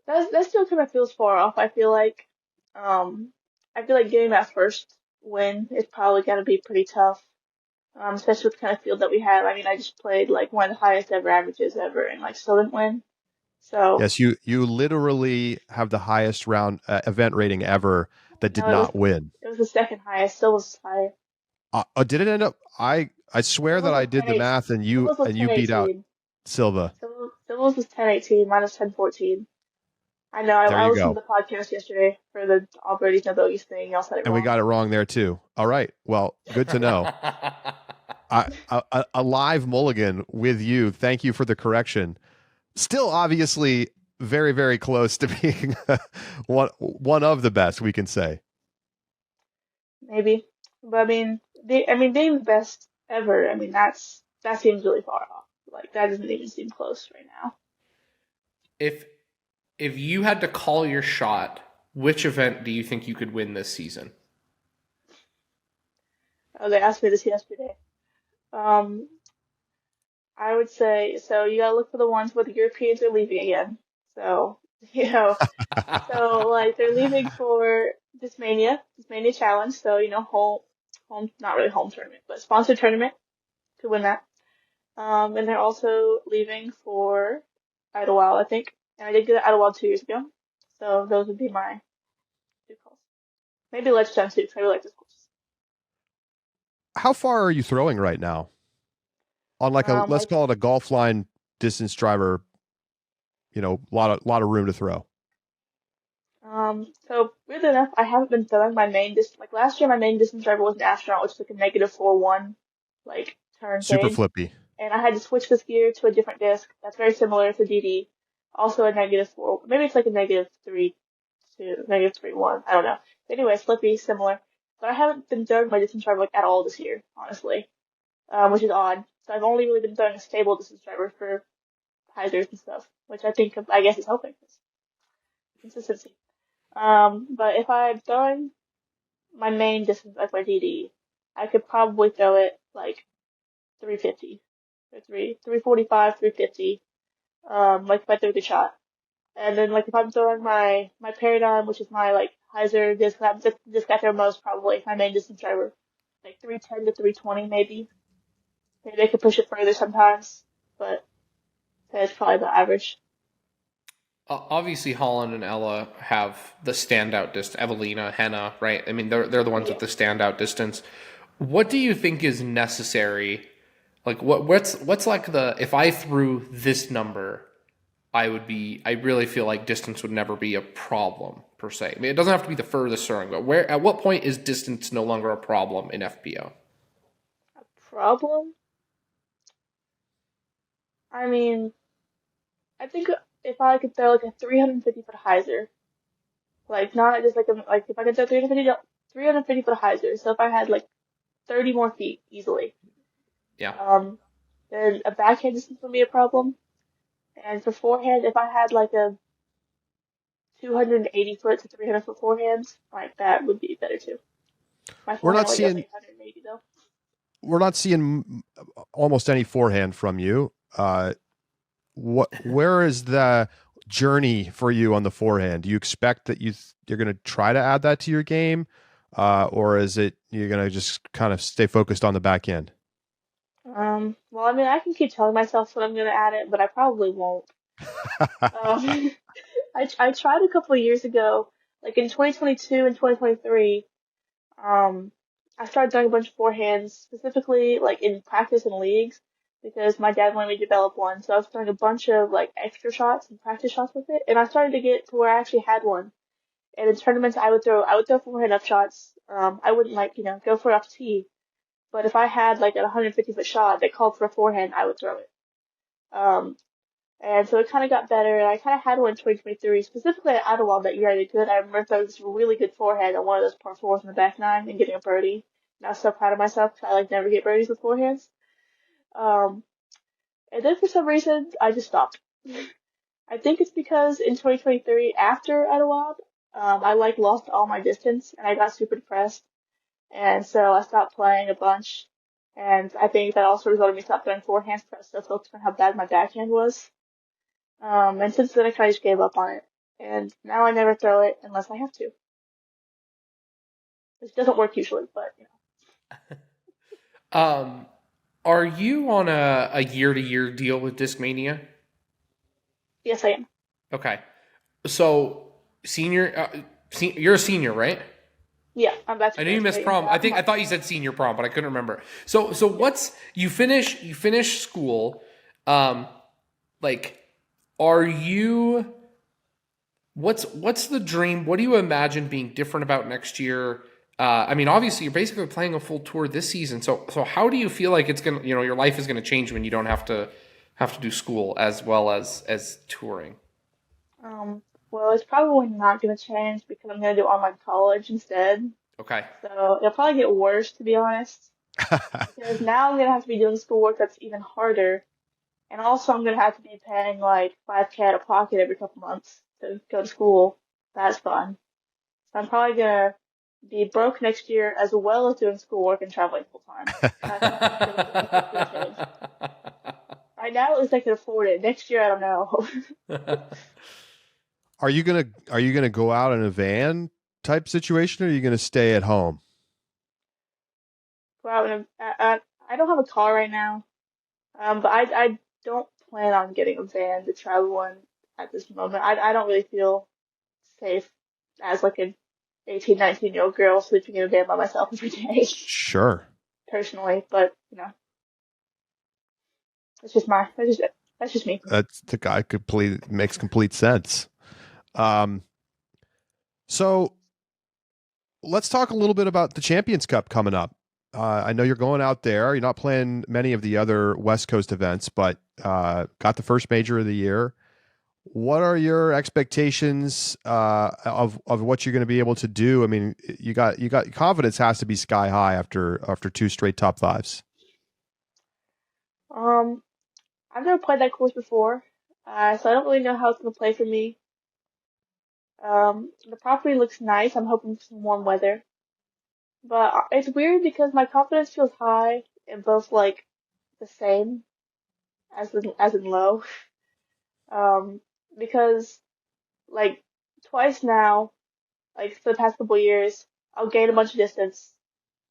That still kind of feels far off. I feel like getting that first win is probably going to be pretty tough. Especially with the kind of field that we have. I mean, I just played like one of the highest ever averages ever and like still didn't win. So yes, you literally have the highest round event rating ever that did not win. It was the second highest. Still was higher. Did it end up? I swear that I did the math and you beat out Silva. Silva's was 10-18, mine was 10-14. I know. I listened to the podcast yesterday for the all birdies, no bogeys thing. Y'all said it wrong. And we got it wrong there too. All right. Well, good to know. A live mulligan with you. Thank you for the correction. Still, obviously, very, very close to being one of the best, we can say. Maybe, but being the best. ever. I mean, that seems really far off. Like that doesn't even seem close right now. If you had to call your shot, which event do you think you could win this season? Oh, they asked me this yesterday. Um, I would say so. You gotta look for the ones where the Europeans are leaving again. So so like they're leaving for Discmania Challenge. So home, not really home tournament, but sponsored tournament to win that. And they're also leaving for Idlewild, I think. And I did get Idlewild 2 years ago. So those would be my two calls. Maybe Ledgetown too, because I really like this course. How far are you throwing right now? On like a, let's Like call it a golf line distance driver, lot of room to throw. so weirdly enough, I haven't been throwing my main distance. Like last year, my main distance driver was an astronaut, which is like a -4-1, like turn Super thing. flippy. And I had to switch this gear to a different disc that's very similar to DD. Also a -4, maybe it's like a -3 to -3-1. I don't know. But anyway, flippy, similar. But I haven't been throwing my distance driver like at all this year, honestly, which is odd. So I've only really been throwing a stable distance driver for hyzers and stuff, which I guess is helping. Consistency. But if I'm throwing my main distance like my DD, I could probably throw it like 350 or 345, 350. Like if I throw a good shot. And then like if I'm throwing my paradigm, which is my like hyzer disc, that disc I throw most probably my main distance driver, like 310 to 320 maybe. Maybe I could push it further sometimes, but that's probably the average. Obviously, Holland and Ella have the standout distance. Evelina, Henna, right? I mean, they're the ones Yeah. with the standout distance. What do you think is necessary? Like, what's like the if I threw this number, I really feel like distance would never be a problem per se. I mean, it doesn't have to be the furthest throwing, but at what point is distance no longer a problem in FPO? Problem? I mean, I think if I could throw like a 350-foot hyzer, like not just like if I could throw 350-foot hyzer, so if I had like 30 more feet easily, Yeah. then a backhand distance would be a problem. And for forehand, if I had like a 280-foot to 300-foot forehand, like that would be better too. My We're forehand not only goes seeing 880 though. we're not seeing almost any forehand from you. Where is the journey for you on the forehand? Do you expect that you're going to try to add that to your game, or is it you're going to just kind of stay focused on the back end? Well, I mean, I can keep telling myself that I'm gonna add it, but I probably won't. Um, I tried a couple of years ago, like in 2022 and 2023. I started doing a bunch of forehands, specifically like in practice and leagues, because my dad wanted me to develop one. So I was throwing a bunch of like extra shots and practice shots with it, and I started to get to where I actually had one. And in tournaments, I would throw forehand up shots. I wouldn't like go for it off tee, but if I had like a 150-foot shot that called for a forehand, I would throw it. Um, and so it kind of got better, and I kind of had one in 2023, specifically at Idlewild that year I did good. I remember throwing this really good forehand on one of those par fours in the back nine and getting a birdie. And I was so proud of myself because I like never get birdies with forehands. Um, and then for some reason, I just stopped. I think it's because in 2023, after Idlewild, I like lost all my distance and I got super depressed. And so I stopped playing a bunch. And I think that also resulted in me stop throwing forehands because I was so focused on how bad my backhand was. And since then I kind of just gave up on it. And now I never throw it unless I have to. Which doesn't work usually, but Are you on a year-to-year deal with Discmania? yes I am. Okay. So, you're a senior, right? Yeah, I'm about to I know you missed graduate in prom. about a I month. thought you said senior prom, but I couldn't remember. So what's you finish school, um, like, are you? What's the dream? What do you imagine being different about next year? I mean, obviously, you're basically playing a full tour this season. So how do you feel like it's gonna, your life is gonna change when you don't have to do school as well as touring? Well, it's probably not going to change because I'm going to do online college instead. Okay. So it'll probably get worse, to be honest. because now I'm gonna have to be doing schoolwork that's even harder, and also I'm gonna have to be paying like 5K out of pocket every couple months to go to school. That's fun. So I'm probably gonna be broke next year as well as doing schoolwork and traveling full time. That's gonna change. Right now, at least I can afford it. Next year, I don't know. Are you gonna go out in a van type situation, or are you gonna stay at home? Go out and I don't have a car right now. But I don't plan on getting a van to travel in at this moment. I don't really feel safe as like an 18, 19-year-old girl sleeping in a van by myself every day, Sure. personally. But that's just that's just me. That's the guy makes complete sense. Um, so let's talk a little bit about the Champions Cup coming up. I know you're going out there. You're not playing many of the other West Coast events, but got the first major of the year. What are your expectations of what you're going to be able to do? I mean, you got confidence has to be sky high after two straight top fives. Um, I've never played that course before, so I don't really know how it's gonna play for me. The property looks nice. I'm hoping for some warm weather. But it's weird because my confidence feels high in both like the same as in low. Um, because like twice now, like for the past couple of years, I'll gain a bunch of distance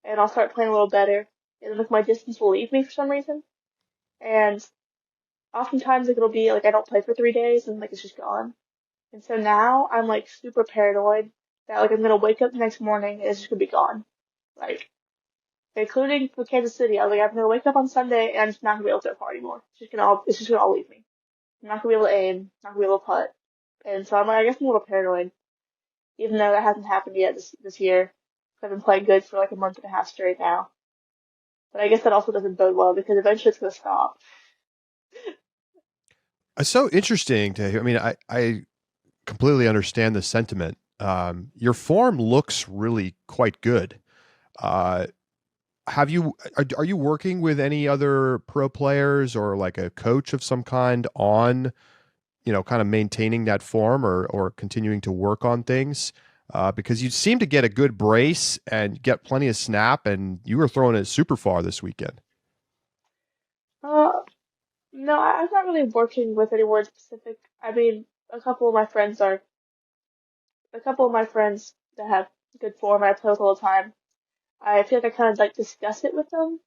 and I'll start playing a little better, and then like my distance will leave me for some reason. And oftentimes like it'll be like I don't play for 3 days and like it's just gone. And so now I'm like super paranoid that like I'm gonna wake up the next morning and it's just gonna be gone. Like including for Kansas City, I was like, I'm gonna wake up on Sunday and I'm just not gonna be able to party anymore. It's just gonna all leave me. I'm not gonna be able to aim, not gonna be able to putt. And so I'm like, I guess I'm a little paranoid, even though that hasn't happened yet this year. I've been playing good for like a month and a half straight now. But I guess that also doesn't bode well because eventually it's gonna stop. It's so interesting to hear. I mean, I completely understand the sentiment. Your form looks really quite good. Uh, are you working with any other pro players or like a coach of some kind on, kind of maintaining that form or continuing to work on things? Because you seem to get a good brace and get plenty of snap, and you were throwing it super far this weekend. Uh, no, I'm not really working with anyone specific. I mean, a couple of my friends that have good form, I play with all the time. I feel like I kind of like discuss it with them,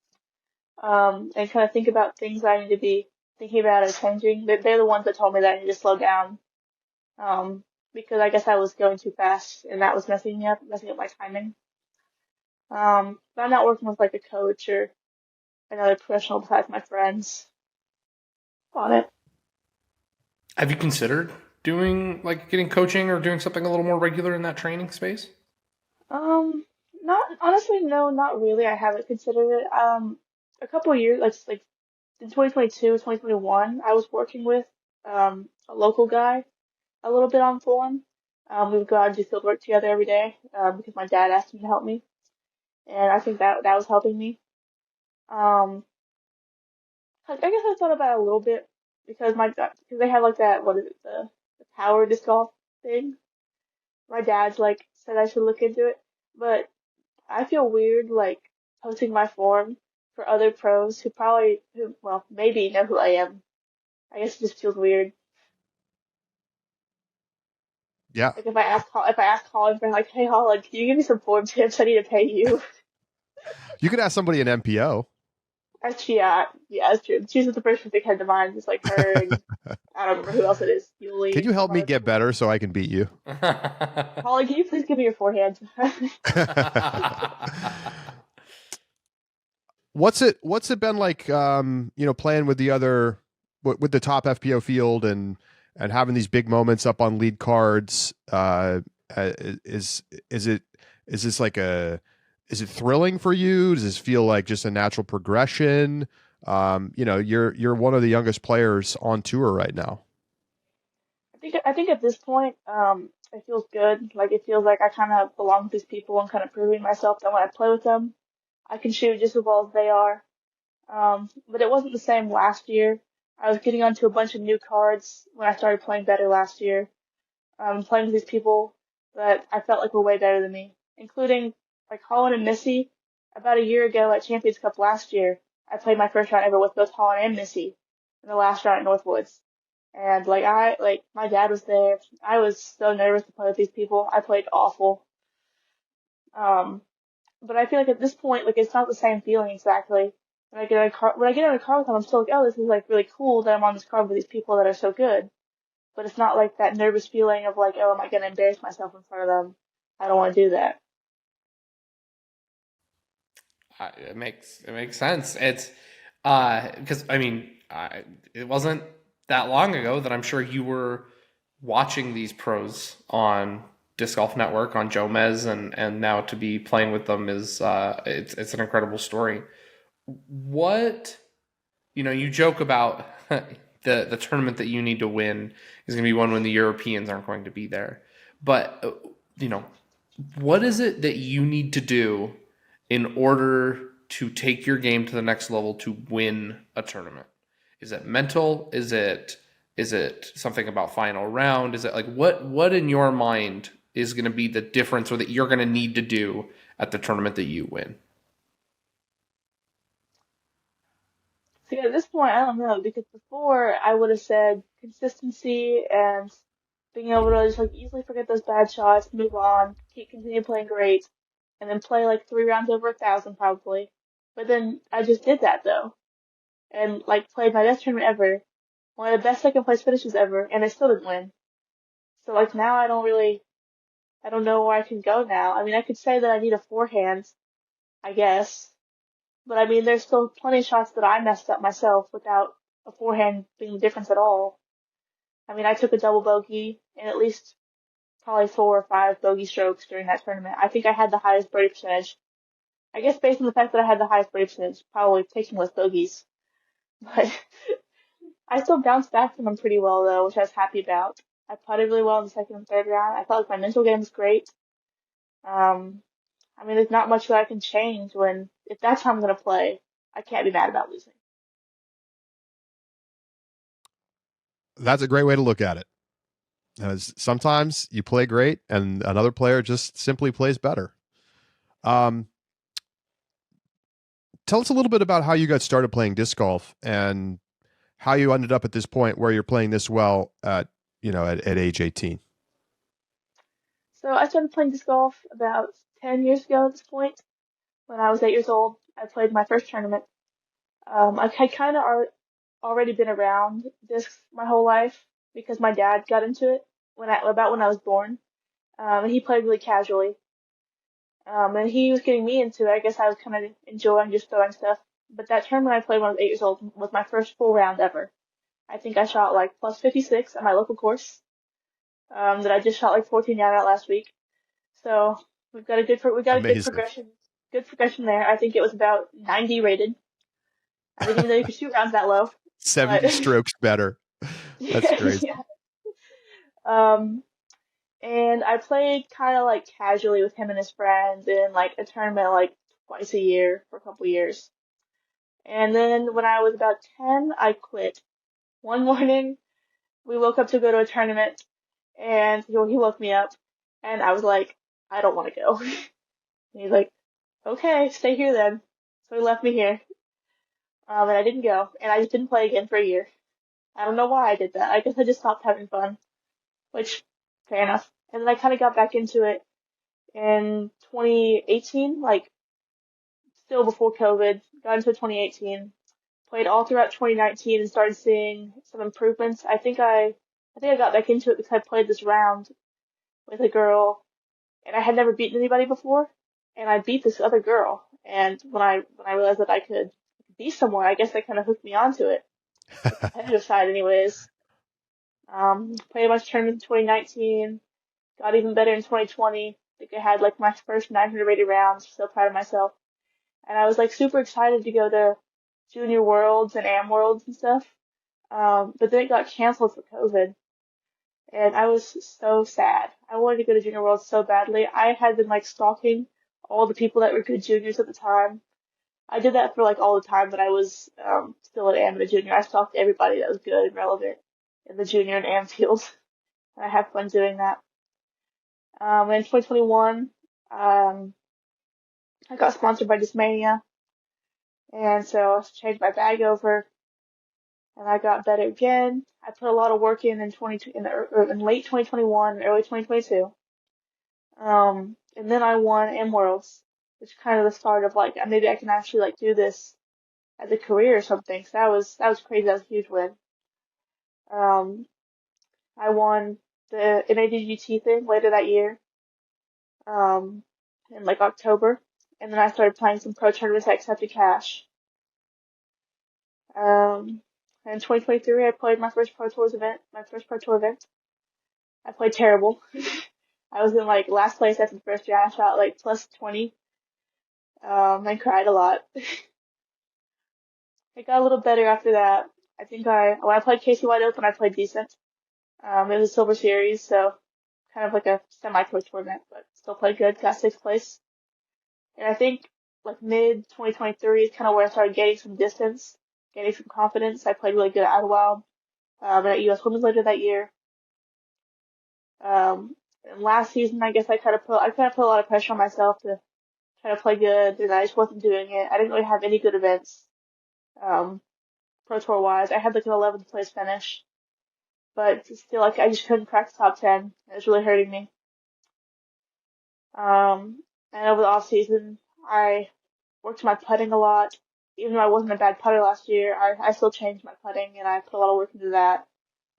and kind of think about things that I need to be thinking about or changing. They're the ones that told me that I need to slow down, because I guess I was going too fast and that was messing up my timing. But I'm not working with like a coach or another professional besides my friends on it. Have you considered doing like getting coaching or doing something a little more regular in that training space? Not honestly, no, not really. I haven't considered it. A couple of years, like in 2022, 2021, I was working with a local guy a little bit on form. We would go out and do field work together every day, because my dad asked him to help me, and I think that was helping me. Um, I guess I thought about it a little bit because because they have like that, what is it, the power disc golf thing. My dad's like said I should look into it, but I feel weird like posting my form for other pros who well maybe know who I am. I guess it just feels weird. Yeah. Like if I ask Colin for like, hey Colin, can you give me some form tips? I need to pay you. You could ask somebody in MPO. Actually, yeah, that's true. She's the first one that came to mind. Just like her and I don't remember who else it is. Can Yuli, you help some me other get people. better so I can beat you? Colin, can you please give me your forehand? What's it been like, playing with with the top FPO field and having these big moments up on lead cards? Is it is this like is it thrilling for you? Does this feel like just a natural progression? You're one of the youngest players on tour right now. I think at this point, it feels good. Like it feels like I kind of belong with these people and kind of proving myself that when I play with them. I can shoot just as well as they are. But it wasn't the same last year. I was getting onto a bunch of new cards when I started playing better last year. Playing with these people that I felt like were way better than me, including like Holland and Missy. About a year ago at Champions Cup last year, I played my first round ever with both Holland and Missy in the last round at Northwoods. And my dad was there. I was so nervous to play with these people. I played awful. Um, but I feel like at this point, like it's not the same feeling exactly. When I get on a car with them, I'm still like, oh, this is like really cool that I'm on this car with these people that are so good. But it's not like that nervous feeling of like, oh, am I going to embarrass myself in front of them? I don't want to do that. It makes sense. It's because I mean, it wasn't that long ago that I'm sure you were watching these pros on Disc Golf Network on Jomez, and now to be playing with them is it's an incredible story. What you joke about the tournament that you need to win is going to be one when the Europeans aren't going to be there, but what is it that you need to do in order to take your game to the next level to win a tournament? Is it mental? Is it something about final round? Is it like what in your mind is going to be the difference or that you're going to need to do at the tournament that you win? See, at this point, I don't know, because before I would have said consistency and being able to just like easily forget those bad shots, move on, continue playing great, and then play like 3 rounds over 1,000 probably. But then I just did that though, and like played my best tournament ever, one of the best second place finishes ever, and I still didn't win. So like now I don't know where I can go now. I mean, I could say that I need a forehand, I guess. But I mean, there's still plenty of shots that I messed up myself without a forehand being the difference at all. I mean, I took a double bogey and at least probably 4 or 5 bogey strokes during that tournament. I think I had the highest birdie percentage. I guess based on the fact that I had the highest birdie percentage, probably taking less bogeys. But I still bounced back from them pretty well though, which I was happy about. I putted really well in the second and third round. I felt like my mental game was great. Um, I mean, there's not much that I can change if that's how I'm going to play, I can't be mad about losing. That's a great way to look at it. As sometimes you play great and another player just simply plays better. Tell us a little bit about how you got started playing disc golf and how you ended up at this point where you're playing this well at age 18. So I started playing disc golf about 10 years ago at this point. When I was 8 years old, I played my first tournament. I had kind of already been around discs my whole life because my dad got into it about when I was born. And he played really casually. And he was getting me into it. I guess I was kind of enjoying just throwing stuff. But that tournament I played when I was 8 years old was my first full round ever. I think I shot like plus 56 at my local course. That I just shot like 14 down at last week. So we got a good Amazing. good progression there. I think it was about 90 rated. I didn't even know you could shoot rounds that low. 70 strokes better. That's crazy. Yeah. And I played kind of like casually with him and his friends in like a tournament like twice a year for a couple years. And then when I was about 10, I quit. One morning, we woke up to go to a tournament, and he woke me up, and I was like, I don't want to go. And he's like, okay, stay here then. So he left me here. And I didn't go, and I just didn't play again for a year. I don't know why I did that. I guess I just stopped having fun, which, fair enough. And then I kind of got back into it in 2018, like still before COVID, got into 2018, played all throughout 2019 and started seeing some improvements. I think I got back into it because I played this round with a girl and I had never beaten anybody before, and I beat this other girl. And when I realized that I could be someone, I guess that kind of hooked me onto it. The competitive side, anyways. Played a bunch of tournaments in 2019, got even better in 2020. I think I had like my first 900 rated rounds. So proud of myself. And I was like super excited to go to Junior Worlds and Am Worlds and stuff. But then it got canceled for COVID. And I was so sad. I wanted to go to Junior Worlds so badly. I had been like stalking all the people that were good juniors at the time. I did that for like all the time, but I was still an AM and a junior. I talked to everybody that was good and relevant in the junior and AM fields, and I have fun doing that. In 2021, I got sponsored by Discmania, and so I changed my bag over, and I got better again. I put a lot of work in 22 in late 2021, early 2022. And then I won M Worlds, which is kind of the start of like maybe I can actually like do this as a career or something. So that was crazy. That was a huge win. Um, I won the NADGT thing later that year, in like October, and then I started playing some pro tournaments that accepted cash. In 2023, I played my first pro tour event. I played terrible. I was in like last place after the first year. I shot like plus 20. And cried a lot. It got a little better after that. I think when I played KCWO Open, I played decent. It was a silver series, so kind of like a semi-pro tournament, but still played good. Got sixth place. And I think like mid 2023 is kind of where I started getting some distance, getting some confidence. I played really good at Idlewild, and at US Women's later that year. And last season, I guess I kind of put a lot of pressure on myself to try to play good, and I just wasn't doing it. I didn't really have any good events, pro tour wise. I had like an 11th place finish, but still, like I just couldn't crack the top 10. It was really hurting me. And over the off season, I worked my putting a lot. Even though I wasn't a bad putter last year, I still changed my putting, and I put a lot of work into that.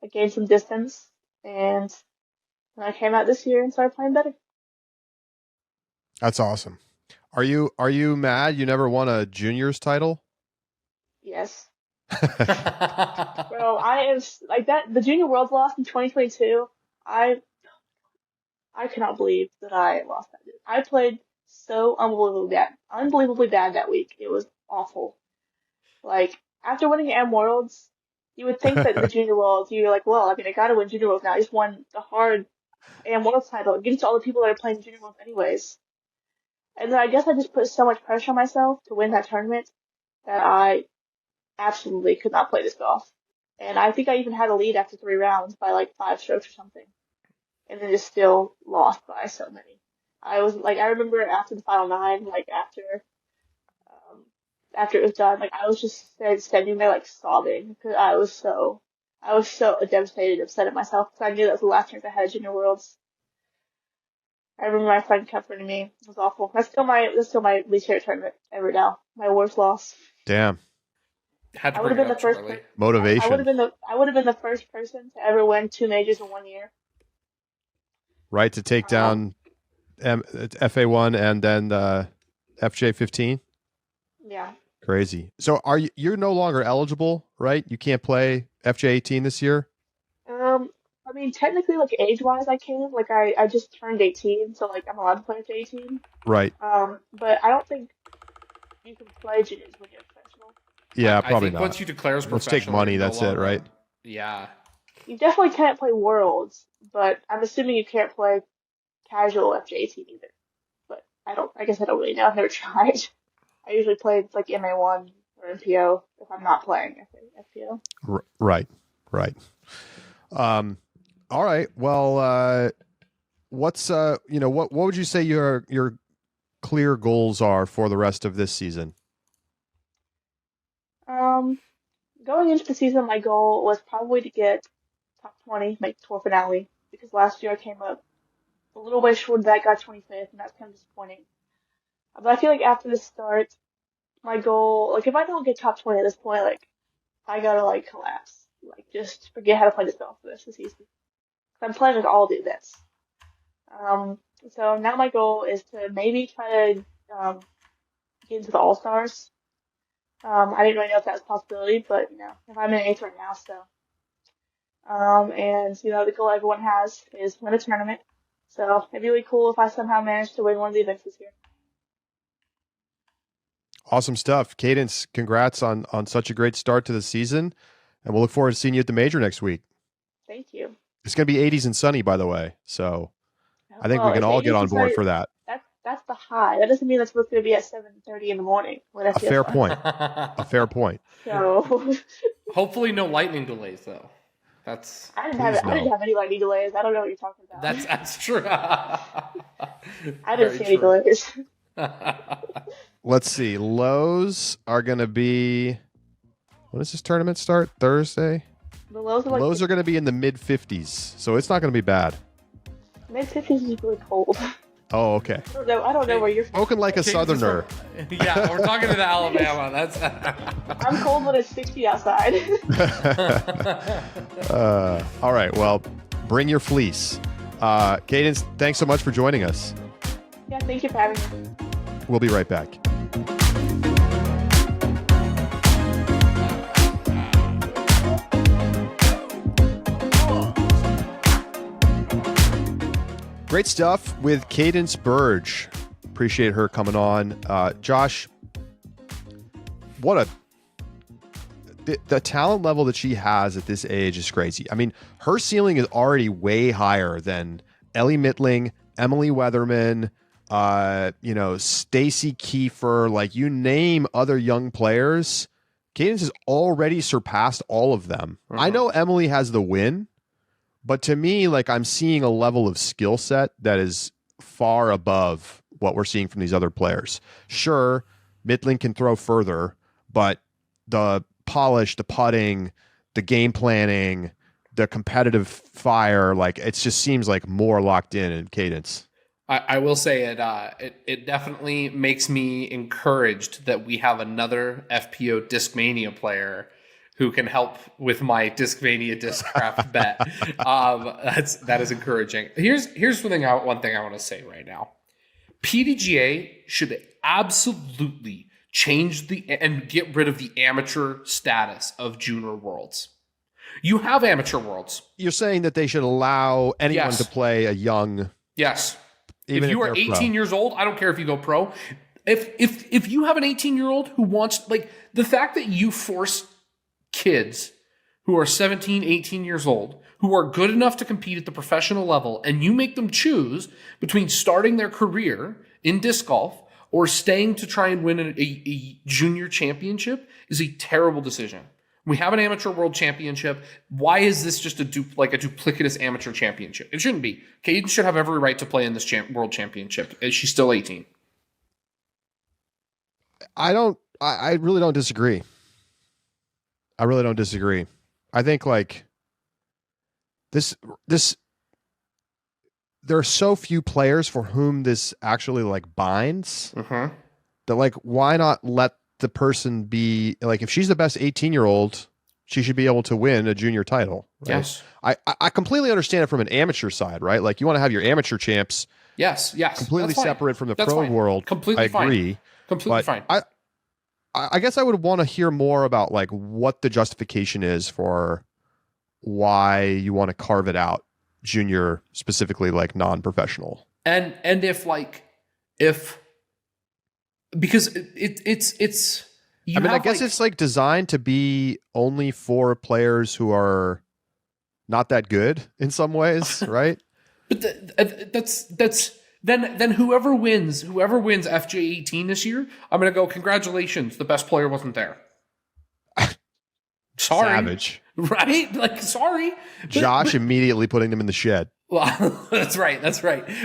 I gained some distance, and then I came out this year and started playing better. That's awesome. Are you mad you never won a juniors title? Yes. Bro, I am like that. The Junior Worlds lost in 2022. I cannot believe that I lost that. I played so unbelievably bad that week. It was awful. Like after winning M Worlds, you would think that the Junior Worlds, you're like, well, I mean, I gotta win Junior Worlds now. I just won the hard AM Worlds title against all the people that are playing Junior Worlds anyways. And then I guess I just put so much pressure on myself to win that tournament that I absolutely could not play this golf. And I think I even had a lead after 3 rounds by like 5 strokes or something. And then just still lost by so many. I was like, I remember after the final 9, like after it was done, like I was just standing there like sobbing because I was so devastated, upset at myself because I knew that was the last chance I had at Junior Worlds. I remember my friend comforting me. It was awful. That's still my least favorite tournament ever now. My worst loss. Damn. Had to bring it up, Charlie. Motivation. I would have been the first person to ever win 2 majors in 1 year. Right, to take down FA1 and then FJ15. Yeah. Crazy. So you're no longer eligible, right? You can't play FJ18 this year? I mean, technically, like age-wise, I can. Like, I just turned 18, so like I'm allowed to play FJ18. Right. But I don't think you can play juniors when you're professional. Yeah, I probably think not. once you declare as Let's professional, take money. you're no That's it, longer- right? Yeah. You definitely can't play Worlds, but I'm assuming you can't play casual FJ18 either. But I guess I don't really know. I've never tried. I usually play like MA1 or MPO if I'm not playing FPO. Right. All right. Well, what's what would you say your clear goals are for the rest of this season? Going into the season, my goal was probably to get top 20, make the tour finale, because last year I came up a little way short of that, got 25th, and that's kind of disappointing. But I feel like after the start, my goal, like if I don't get top 20 at this point, like I gotta like collapse, like just forget how to play this golf for the rest of the season. I'm playing like all the events. So now my goal is to maybe try to get into the All Stars. I didn't really know if that was a possibility, but if I'm in 8th right now, so. And the goal everyone has is win a tournament. So it'd be really cool if I somehow managed to win one of the events this year. Awesome stuff. Cadence, congrats on such a great start to the season. And we'll look forward to seeing you at the major next week. Thank you. It's going to be 80s and sunny, by the way. So I think we can all get on board for that. that's the high. That doesn't mean that's what's going to be at 7:30 in the morning when A FPO fair starts. point. A fair point. So Hopefully, no lightning delays though. That's I didn't Please have I didn't no. have any lightning delays. I don't know what you're talking about. that's true. I didn't see any delays. Let's see. Lows are going to be. When does this tournament start? Thursday? The lows are like Lows are going to be in the mid 50s, so it's not going to be bad. mid-50s is really cold. Oh, okay. I don't know where you're from. Spoken like a southerner. Yeah, we're talking to the Alabama. That's I'm cold when it's 60 outside. All right. Well, bring your fleece. Cadence, thanks so much for joining us. Yeah, thank you for having me. We'll be right back. Great stuff with Cadence Burge. Appreciate her coming on. Josh, what the talent level that she has at this age is crazy. I mean, her ceiling is already way higher than Ellie Mittling, Emily Weatherman, Stacy Kiefer, like you name other young players. Cadence has already surpassed all of them. I know Emily has the win, but to me, like I'm seeing a level of skill set that is far above what we're seeing from these other players. Sure, Mittling can throw further, but the polish, the putting, the game planning, the competitive fire, like it just seems like more locked in Cadence. I will say it definitely makes me encouraged that we have another FPO Discmania player who can help with my Discmania Discraft bet. That is encouraging. Here's one thing I want to say right now. PDGA should absolutely change and get rid of the amateur status of Junior Worlds. You have amateur worlds. You're saying that they should allow anyone Yes. to play a young. Yes. Even if you if are they're 18 pro. years old, I don't care if you go pro. If you have an 18-year-old who wants, like, the fact that you force kids who are 17, 18 years old, who are good enough to compete at the professional level, and you make them choose between starting their career in disc golf or staying to try and win a junior championship is a terrible decision. We have an amateur world championship. Why is this just a duplicitous amateur championship? It shouldn't be. Cadence should have every right to play in this world championship. She's still 18. I really don't disagree. I think like this there are so few players for whom this actually like binds that like why not let the person be like if she's the best 18-year-old, she should be able to win a junior title. Right? Yes. I completely understand it from an amateur side, right? Like you want to have your amateur champs Yes. completely That's fine. separate from the That's pro fine. world. Completely I fine. agree. Completely But fine. I guess I would want to hear more about like what the justification is for why you want to carve it out junior, specifically like non-professional. And if because it's you I mean, I have, guess like, it's like designed to be only for players who are not that good in some ways, right? But that's then whoever wins FJ18 this year, I'm gonna go, congratulations, the best player wasn't there. Sorry. Savage. Right? Like, sorry. Josh immediately putting them in the shed. Well, that's right.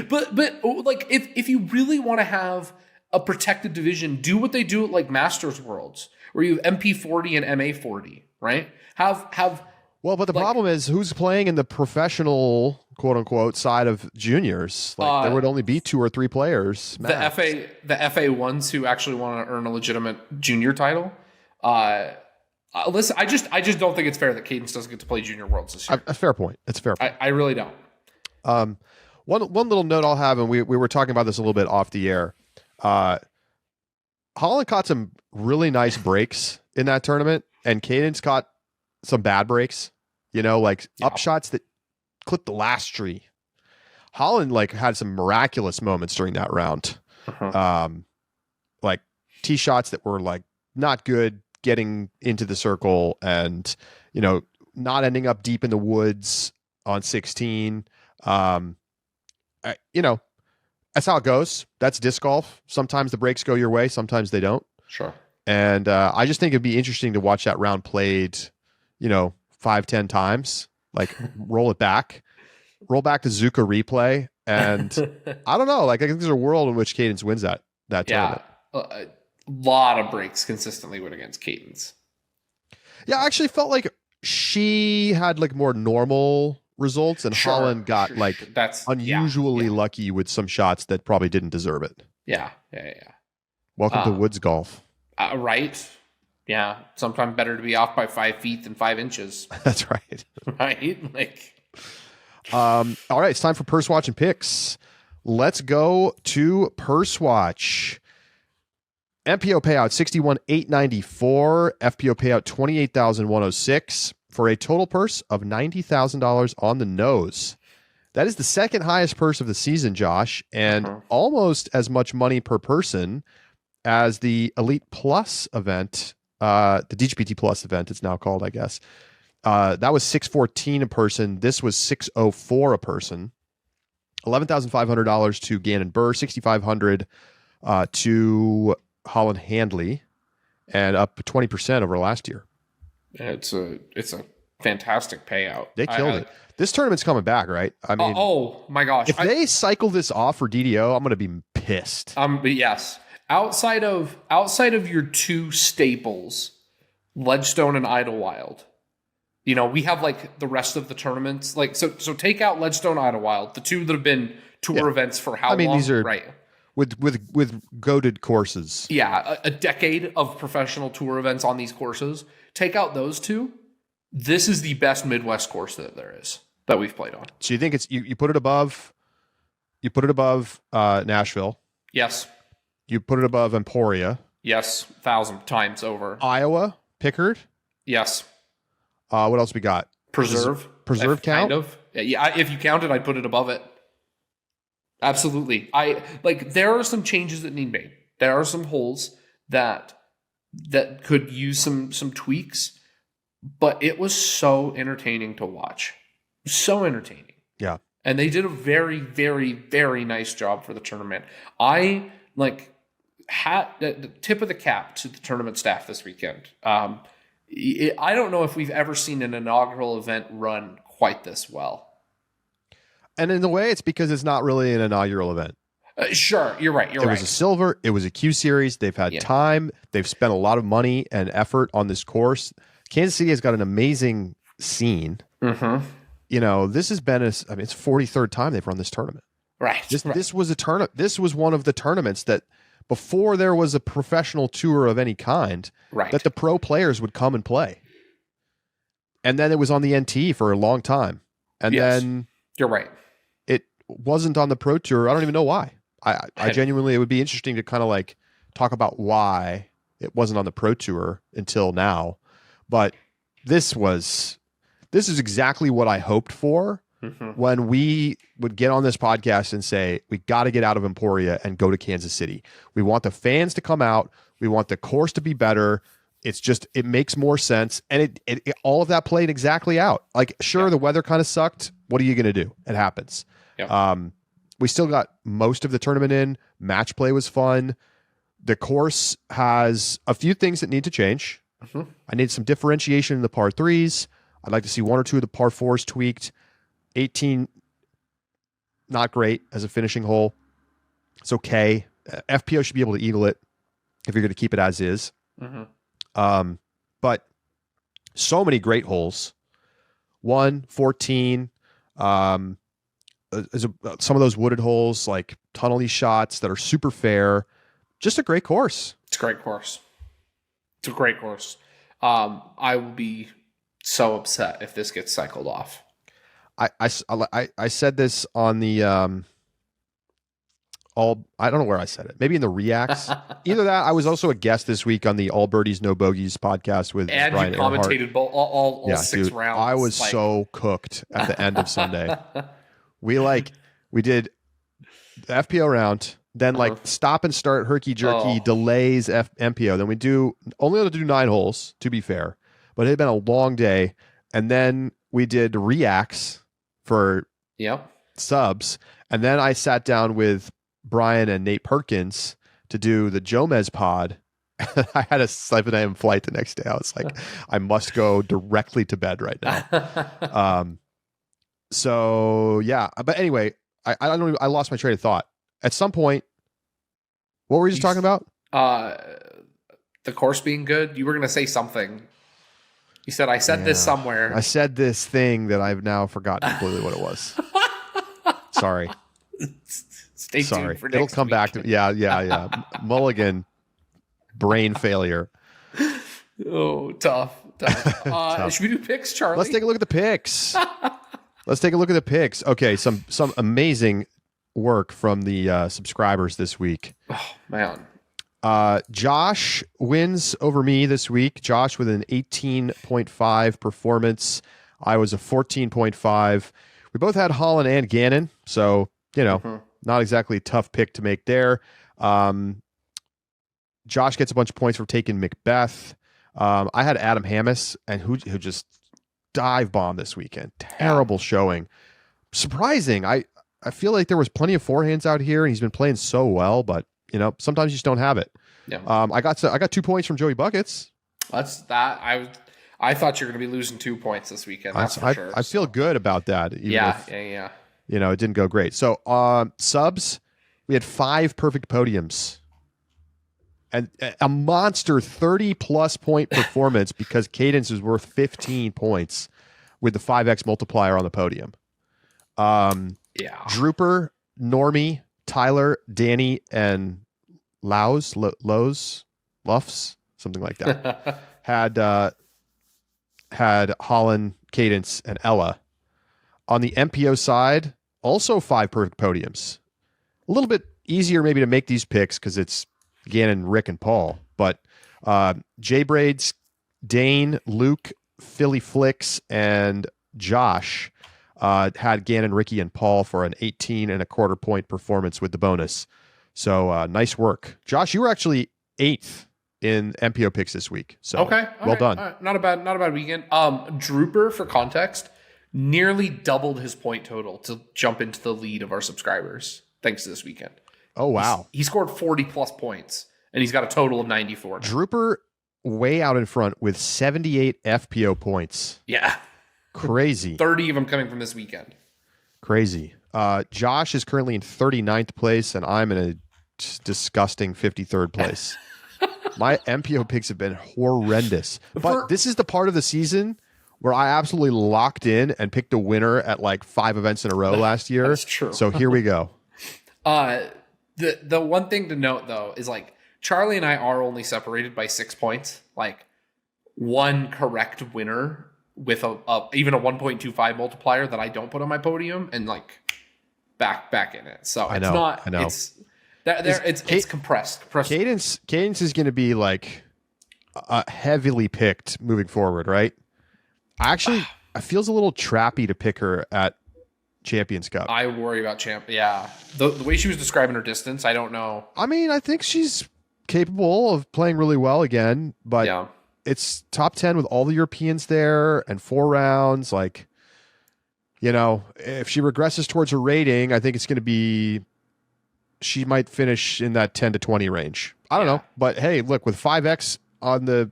But like if you really want to have a protected division, do what they do at like Masters Worlds, where you have MP40 and MA40, right? Have Well, but the like, problem is who's playing in the professional, quote unquote, side of juniors. Like there would only be 2 or 3 players. Max. the FA ones who actually want to earn a legitimate junior title. Listen, I just don't think it's fair that Cadence doesn't get to play Junior Worlds this year. A fair point. It's a fair point. I really don't. One little note I'll have, and we were talking about this a little bit off the air. Holland caught some really nice breaks in that tournament, and Cadence caught some bad breaks. Like upshots that clipped the last tree. Holland like had some miraculous moments during that round. Like tee shots that were like not good, getting into the circle, and not ending up deep in the woods on 16. That's how it goes. That's disc golf. Sometimes the breaks go your way, sometimes they don't. Sure. And I just think it'd be interesting to watch that round played, 5-10 times. Like roll back to Zuka replay. And I don't know. Like I think there's a world in which Cadence wins that tournament. A lot of breaks consistently win against Cadence. Yeah, I actually felt like she had like more normal results, and Holland got that's unusually lucky with some shots that probably didn't deserve it. Yeah. Welcome to Woods Golf. Right. Yeah. Sometimes better to be off by 5 feet than 5 inches. That's right. Right. Like. All right, it's time for Pursewatch and picks. Let's go to Pursewatch. MPO payout 61,894. FPO payout 28,106 for a total purse of $90,000 on the nose. That is the second highest purse of the season, Josh, and almost as much money per person as the Elite Plus event, the DGPT Plus event, it's now called, I guess. That was $614 a person. This was $604 a person. $11,500 to Gannon Buhr, $6,500 to Holland Handley, and up 20% over last year. It's a fantastic payout. They killed it. This tournament's coming back, right? I mean, oh my gosh! If they cycle this off for DDO, I'm going to be pissed. But yes, outside of your two staples, Ledgestone and Idlewild, we have like the rest of the tournaments. Like so take out Ledgestone, Idlewild, the two that have been tour events for how long? These are right. With goated courses. Yeah, a decade of professional tour events on these courses. Take out those two. This is the best Midwest course that there is that we've played on. So you think it's you put it above Nashville? Yes. You put it above Emporia? Yes, 1,000 times over. Iowa, Pickard? Yes. What else we got? Preserve count? Kind of. Yeah, if you counted, I'd put it above it. Absolutely. There are some changes that need made. There are some holes that could use some tweaks, but it was so entertaining to watch. So entertaining. Yeah. And they did a very, very, very nice job for the tournament. I had the tip of the cap to the tournament staff this weekend. I don't know if we've ever seen an inaugural event run quite this well. And in a way, it's because it's not really an inaugural event. Sure, you're right. It was a silver. It was a Q series. They've had time. They've spent a lot of money and effort on this course. Kansas City has got an amazing scene. Mm-hmm. This has been it's 43rd time they've run this tournament. Right. This was a tournament. This was one of the tournaments that before there was a professional tour of any kind, that the pro players would come and play. And then it was on the NT for a long time. And then you're right. It wasn't on the pro tour. I don't even know why. I genuinely, it would be interesting to kind of talk about why it wasn't on the pro tour until now. But this is exactly what I hoped for when we would get on this podcast and say, we got to get out of Emporia and go to Kansas City. We want the fans to come out. We want the course to be better. It's just, it makes more sense. And it all of that played exactly out. The weather kind of sucked. What are you going to do? It happens. Yeah. We still got most of the tournament in. Match play was fun. The course has a few things that need to change. I need some differentiation in the par threes. I'd like to see one or two of the par fours tweaked. 18, not great as a finishing hole. It's okay. FPO should be able to eagle it if you're going to keep it as is. But so many great holes. 1, 14, some of those wooded holes, like tunnel-y shots that are super fair. Just a great course. It's a great course. I will be so upset if this gets cycled off. I said this on the I don't know where I said it. Maybe in the Reacts. Either that. I was also a guest this week on the All Birdies No Bogeys podcast with and Brian you commentated all 6 dude, rounds. I was so cooked at the end of Sunday. We did the FPO round, then stop and start herky jerky delays MPO. Then we only able to do 9 holes, to be fair, but it had been a long day. And then we did Reacts for subs. And then I sat down with Brian and Nate Perkins to do the Jomez pod. I had a 7 a.m. flight the next day. I was like, I must go directly to bed right now. So yeah, but anyway, I don't even, I lost my train of thought. At some point, what were we just talking about? The course being good. You were going to say something. You said, I said this somewhere. I said this thing that I've now forgotten completely what it was. Sorry. Stay tuned for next It'll come week. back to yeah. Mulligan brain failure. Oh, tough. Should we do picks, Charlie? Let's take a look at the picks. Okay, some amazing work from the subscribers this week. Oh, man. Josh wins over me this week. Josh with an 18.5 performance. I was a 14.5. We both had Holland and Gannon, so, not exactly a tough pick to make there. Josh gets a bunch of points for taking McBeth. I had Adam Hammis, and who just dive bombed this weekend. Terrible showing. Surprising. I feel like there was plenty of forehands out here, and he's been playing so well, but sometimes you just don't have it. Yeah. I got 2 points from Joey Buckets. That's that. I thought you were going to be losing 2 points this weekend. That's for sure. I feel good about that. Even if, yeah. It didn't go great. So subs, we had 5 perfect podiums. And a monster 30-plus point performance because Cadence is worth 15 points with the 5x multiplier on the podium. Drooper, Normie, Tyler, Danny, and Luffs, something like that, had Holland, Cadence, and Ella. On the MPO side, also 5 perfect podiums. A little bit easier maybe to make these picks because it's Gannon, Rick, and Paul. But J-Braids, Dane, Luke, Philly Flicks, and Josh had Gannon, Ricky, and Paul for an 18.25 point performance with the bonus. So nice work. Josh, you were actually 8th in MPO picks this week. So okay. Well done. All right. Not a bad weekend. Drooper, for context, nearly doubled his point total to jump into the lead of our subscribers thanks to this weekend. Oh, wow. He scored 40-plus points, and he's got a total of 94 now. Drooper way out in front with 78 FPO points. Yeah. Crazy. 30 of them coming from this weekend. Crazy. Josh is currently in 39th place, and I'm in a disgusting 53rd place. My MPO picks have been horrendous. But this is the part of the season where I absolutely locked in and picked a winner at like 5 events in a row last year. That's true. So here we go. The one thing to note, though, is like Charlie and I are only separated by 6 points. Like one correct winner with even a 1.25 multiplier that I don't put on my podium and like back in it. So it's not. I know. It's compressed. Cadence is going to be like heavily picked moving forward, right? I feels a little trappy to pick her at Champions Cup. I worry about Yeah, the way she was describing her distance, I don't know. I mean, I think she's capable of playing really well again, but it's top 10 with all the Europeans there and 4 rounds. Like, if she regresses towards her rating, I think it's going to be. She might finish in that 10 to 20 range. I don't know, but hey, look, with 5x on the.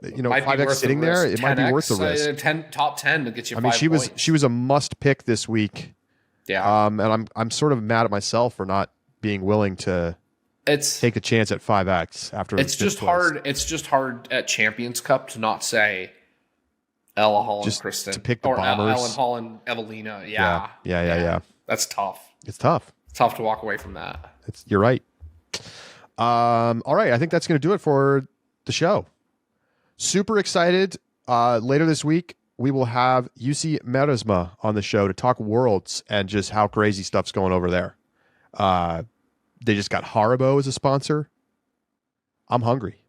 5x sitting there, it might be worth the risk. Top 10 to get you. I mean, she was a must pick this week. Yeah. And I'm sort of mad at myself for not being willing to take a chance at 5x after. It's just hard. It's just hard at Champions Cup to not say Ella Holland, just Kristen, to pick the or bombers. Ellen Holland, Evelina. Yeah. That's tough. It's tough. It's tough to walk away from that. You're right. All right, I think that's going to do it for the show. Super excited. Later this week, we will have UC Merisma on the show to talk Worlds and just how crazy stuff's going over there. They just got Haribo as a sponsor. I'm hungry.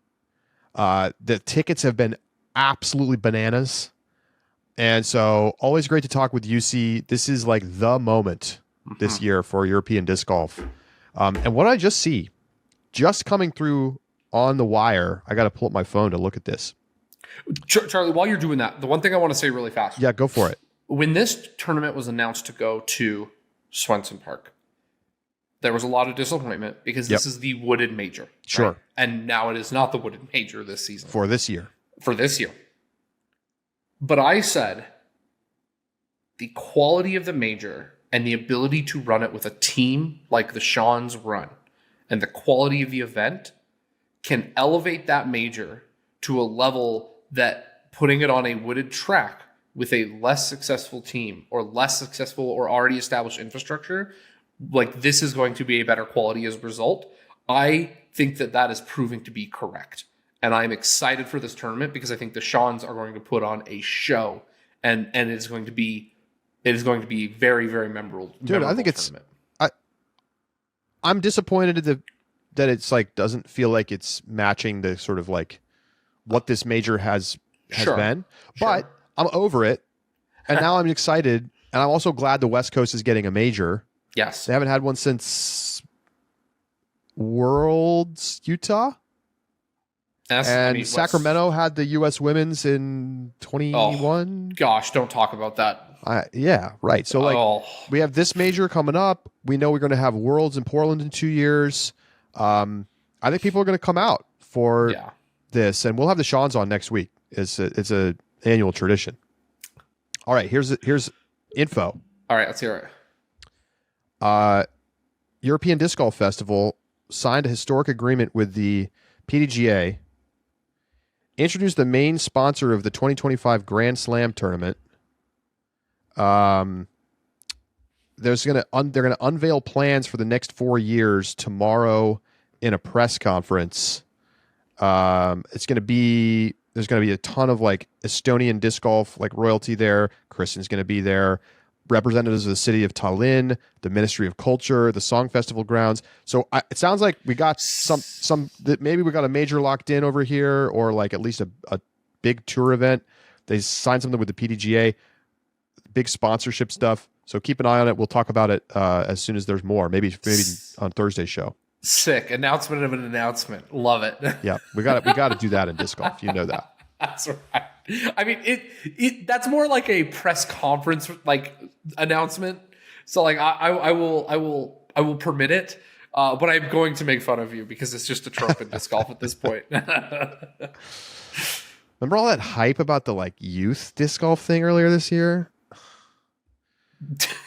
The tickets have been absolutely bananas. And so always great to talk with UC. This is like the moment this year for European disc golf. And what I just see, just coming through on the wire, I got to pull up my phone to look at this. Charlie, while you're doing that, the one thing I want to say really fast. Yeah, go for it. When this tournament was announced to go to Swenson Park, there was a lot of disappointment because this is the wooded major. Sure. Right? And now it is not the wooded major this season. For this year. But I said the quality of the major and the ability to run it with a team like the Sean's run and the quality of the event can elevate that major to a level that putting it on a wooded track with a less successful team or less successful or already established infrastructure, like this is going to be a better quality as a result. I think that is proving to be correct. And I'm excited for this tournament because I think the Seans are going to put on a show and it is going to be very, very memorable. Dude, I think I'm disappointed that it's like doesn't feel like it's matching the sort of like what this major has been. But I'm over it. And now I'm excited. And I'm also glad the West Coast is getting a major. Yes. They haven't had one since Worlds Utah. Sacramento had the U.S. Women's in 21. Gosh, don't talk about that. Yeah, right. So we have this major coming up. We know we're going to have Worlds in Portland in 2 years. I think people are going to come out for this, and we'll have the Seans on next week. It's a annual tradition. All right, here's info. All right, let's hear it. European Disc Golf Festival signed a historic agreement with the PDGA, introduced the main sponsor of the 2025 Grand Slam tournament. They're going to unveil plans for the next 4 years tomorrow in a press conference. There's going to be a ton of like Estonian disc golf like royalty there. Kristen's going to be there. Representatives of the city of Tallinn, the Ministry of Culture, the Song Festival grounds. So it sounds like we got maybe we got a major locked in over here, or like at least a big tour event. They signed something with the PDGA, big sponsorship stuff. So keep an eye on it. We'll talk about it as soon as there's more. Maybe on Thursday's show. Sick announcement of an announcement. Love it. Yeah, we got to do that in disc golf. You know that. That's right. I mean, it that's more like a press conference like announcement. So like I will permit it, but I'm going to make fun of you because it's just a trope in disc golf at this point. Remember all that hype about the like youth disc golf thing earlier this year?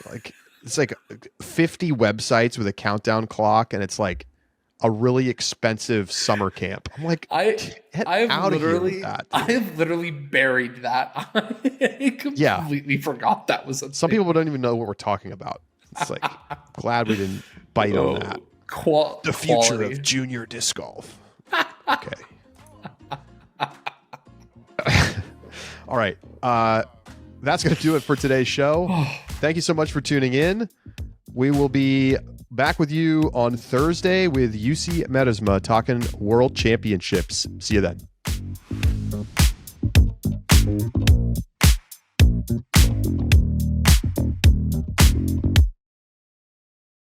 Like it's like 50 websites with a countdown clock, and it's like a really expensive summer camp. I'm like, I've literally buried that. I completely forgot that was a Some people don't even know what we're talking about. It's like, glad we didn't bite on that. The future of junior disc golf. Okay. All right. That's going to do it for today's show. Thank you so much for tuning in. We will be back with you on Thursday with UC Merisma talking World Championships. See you then.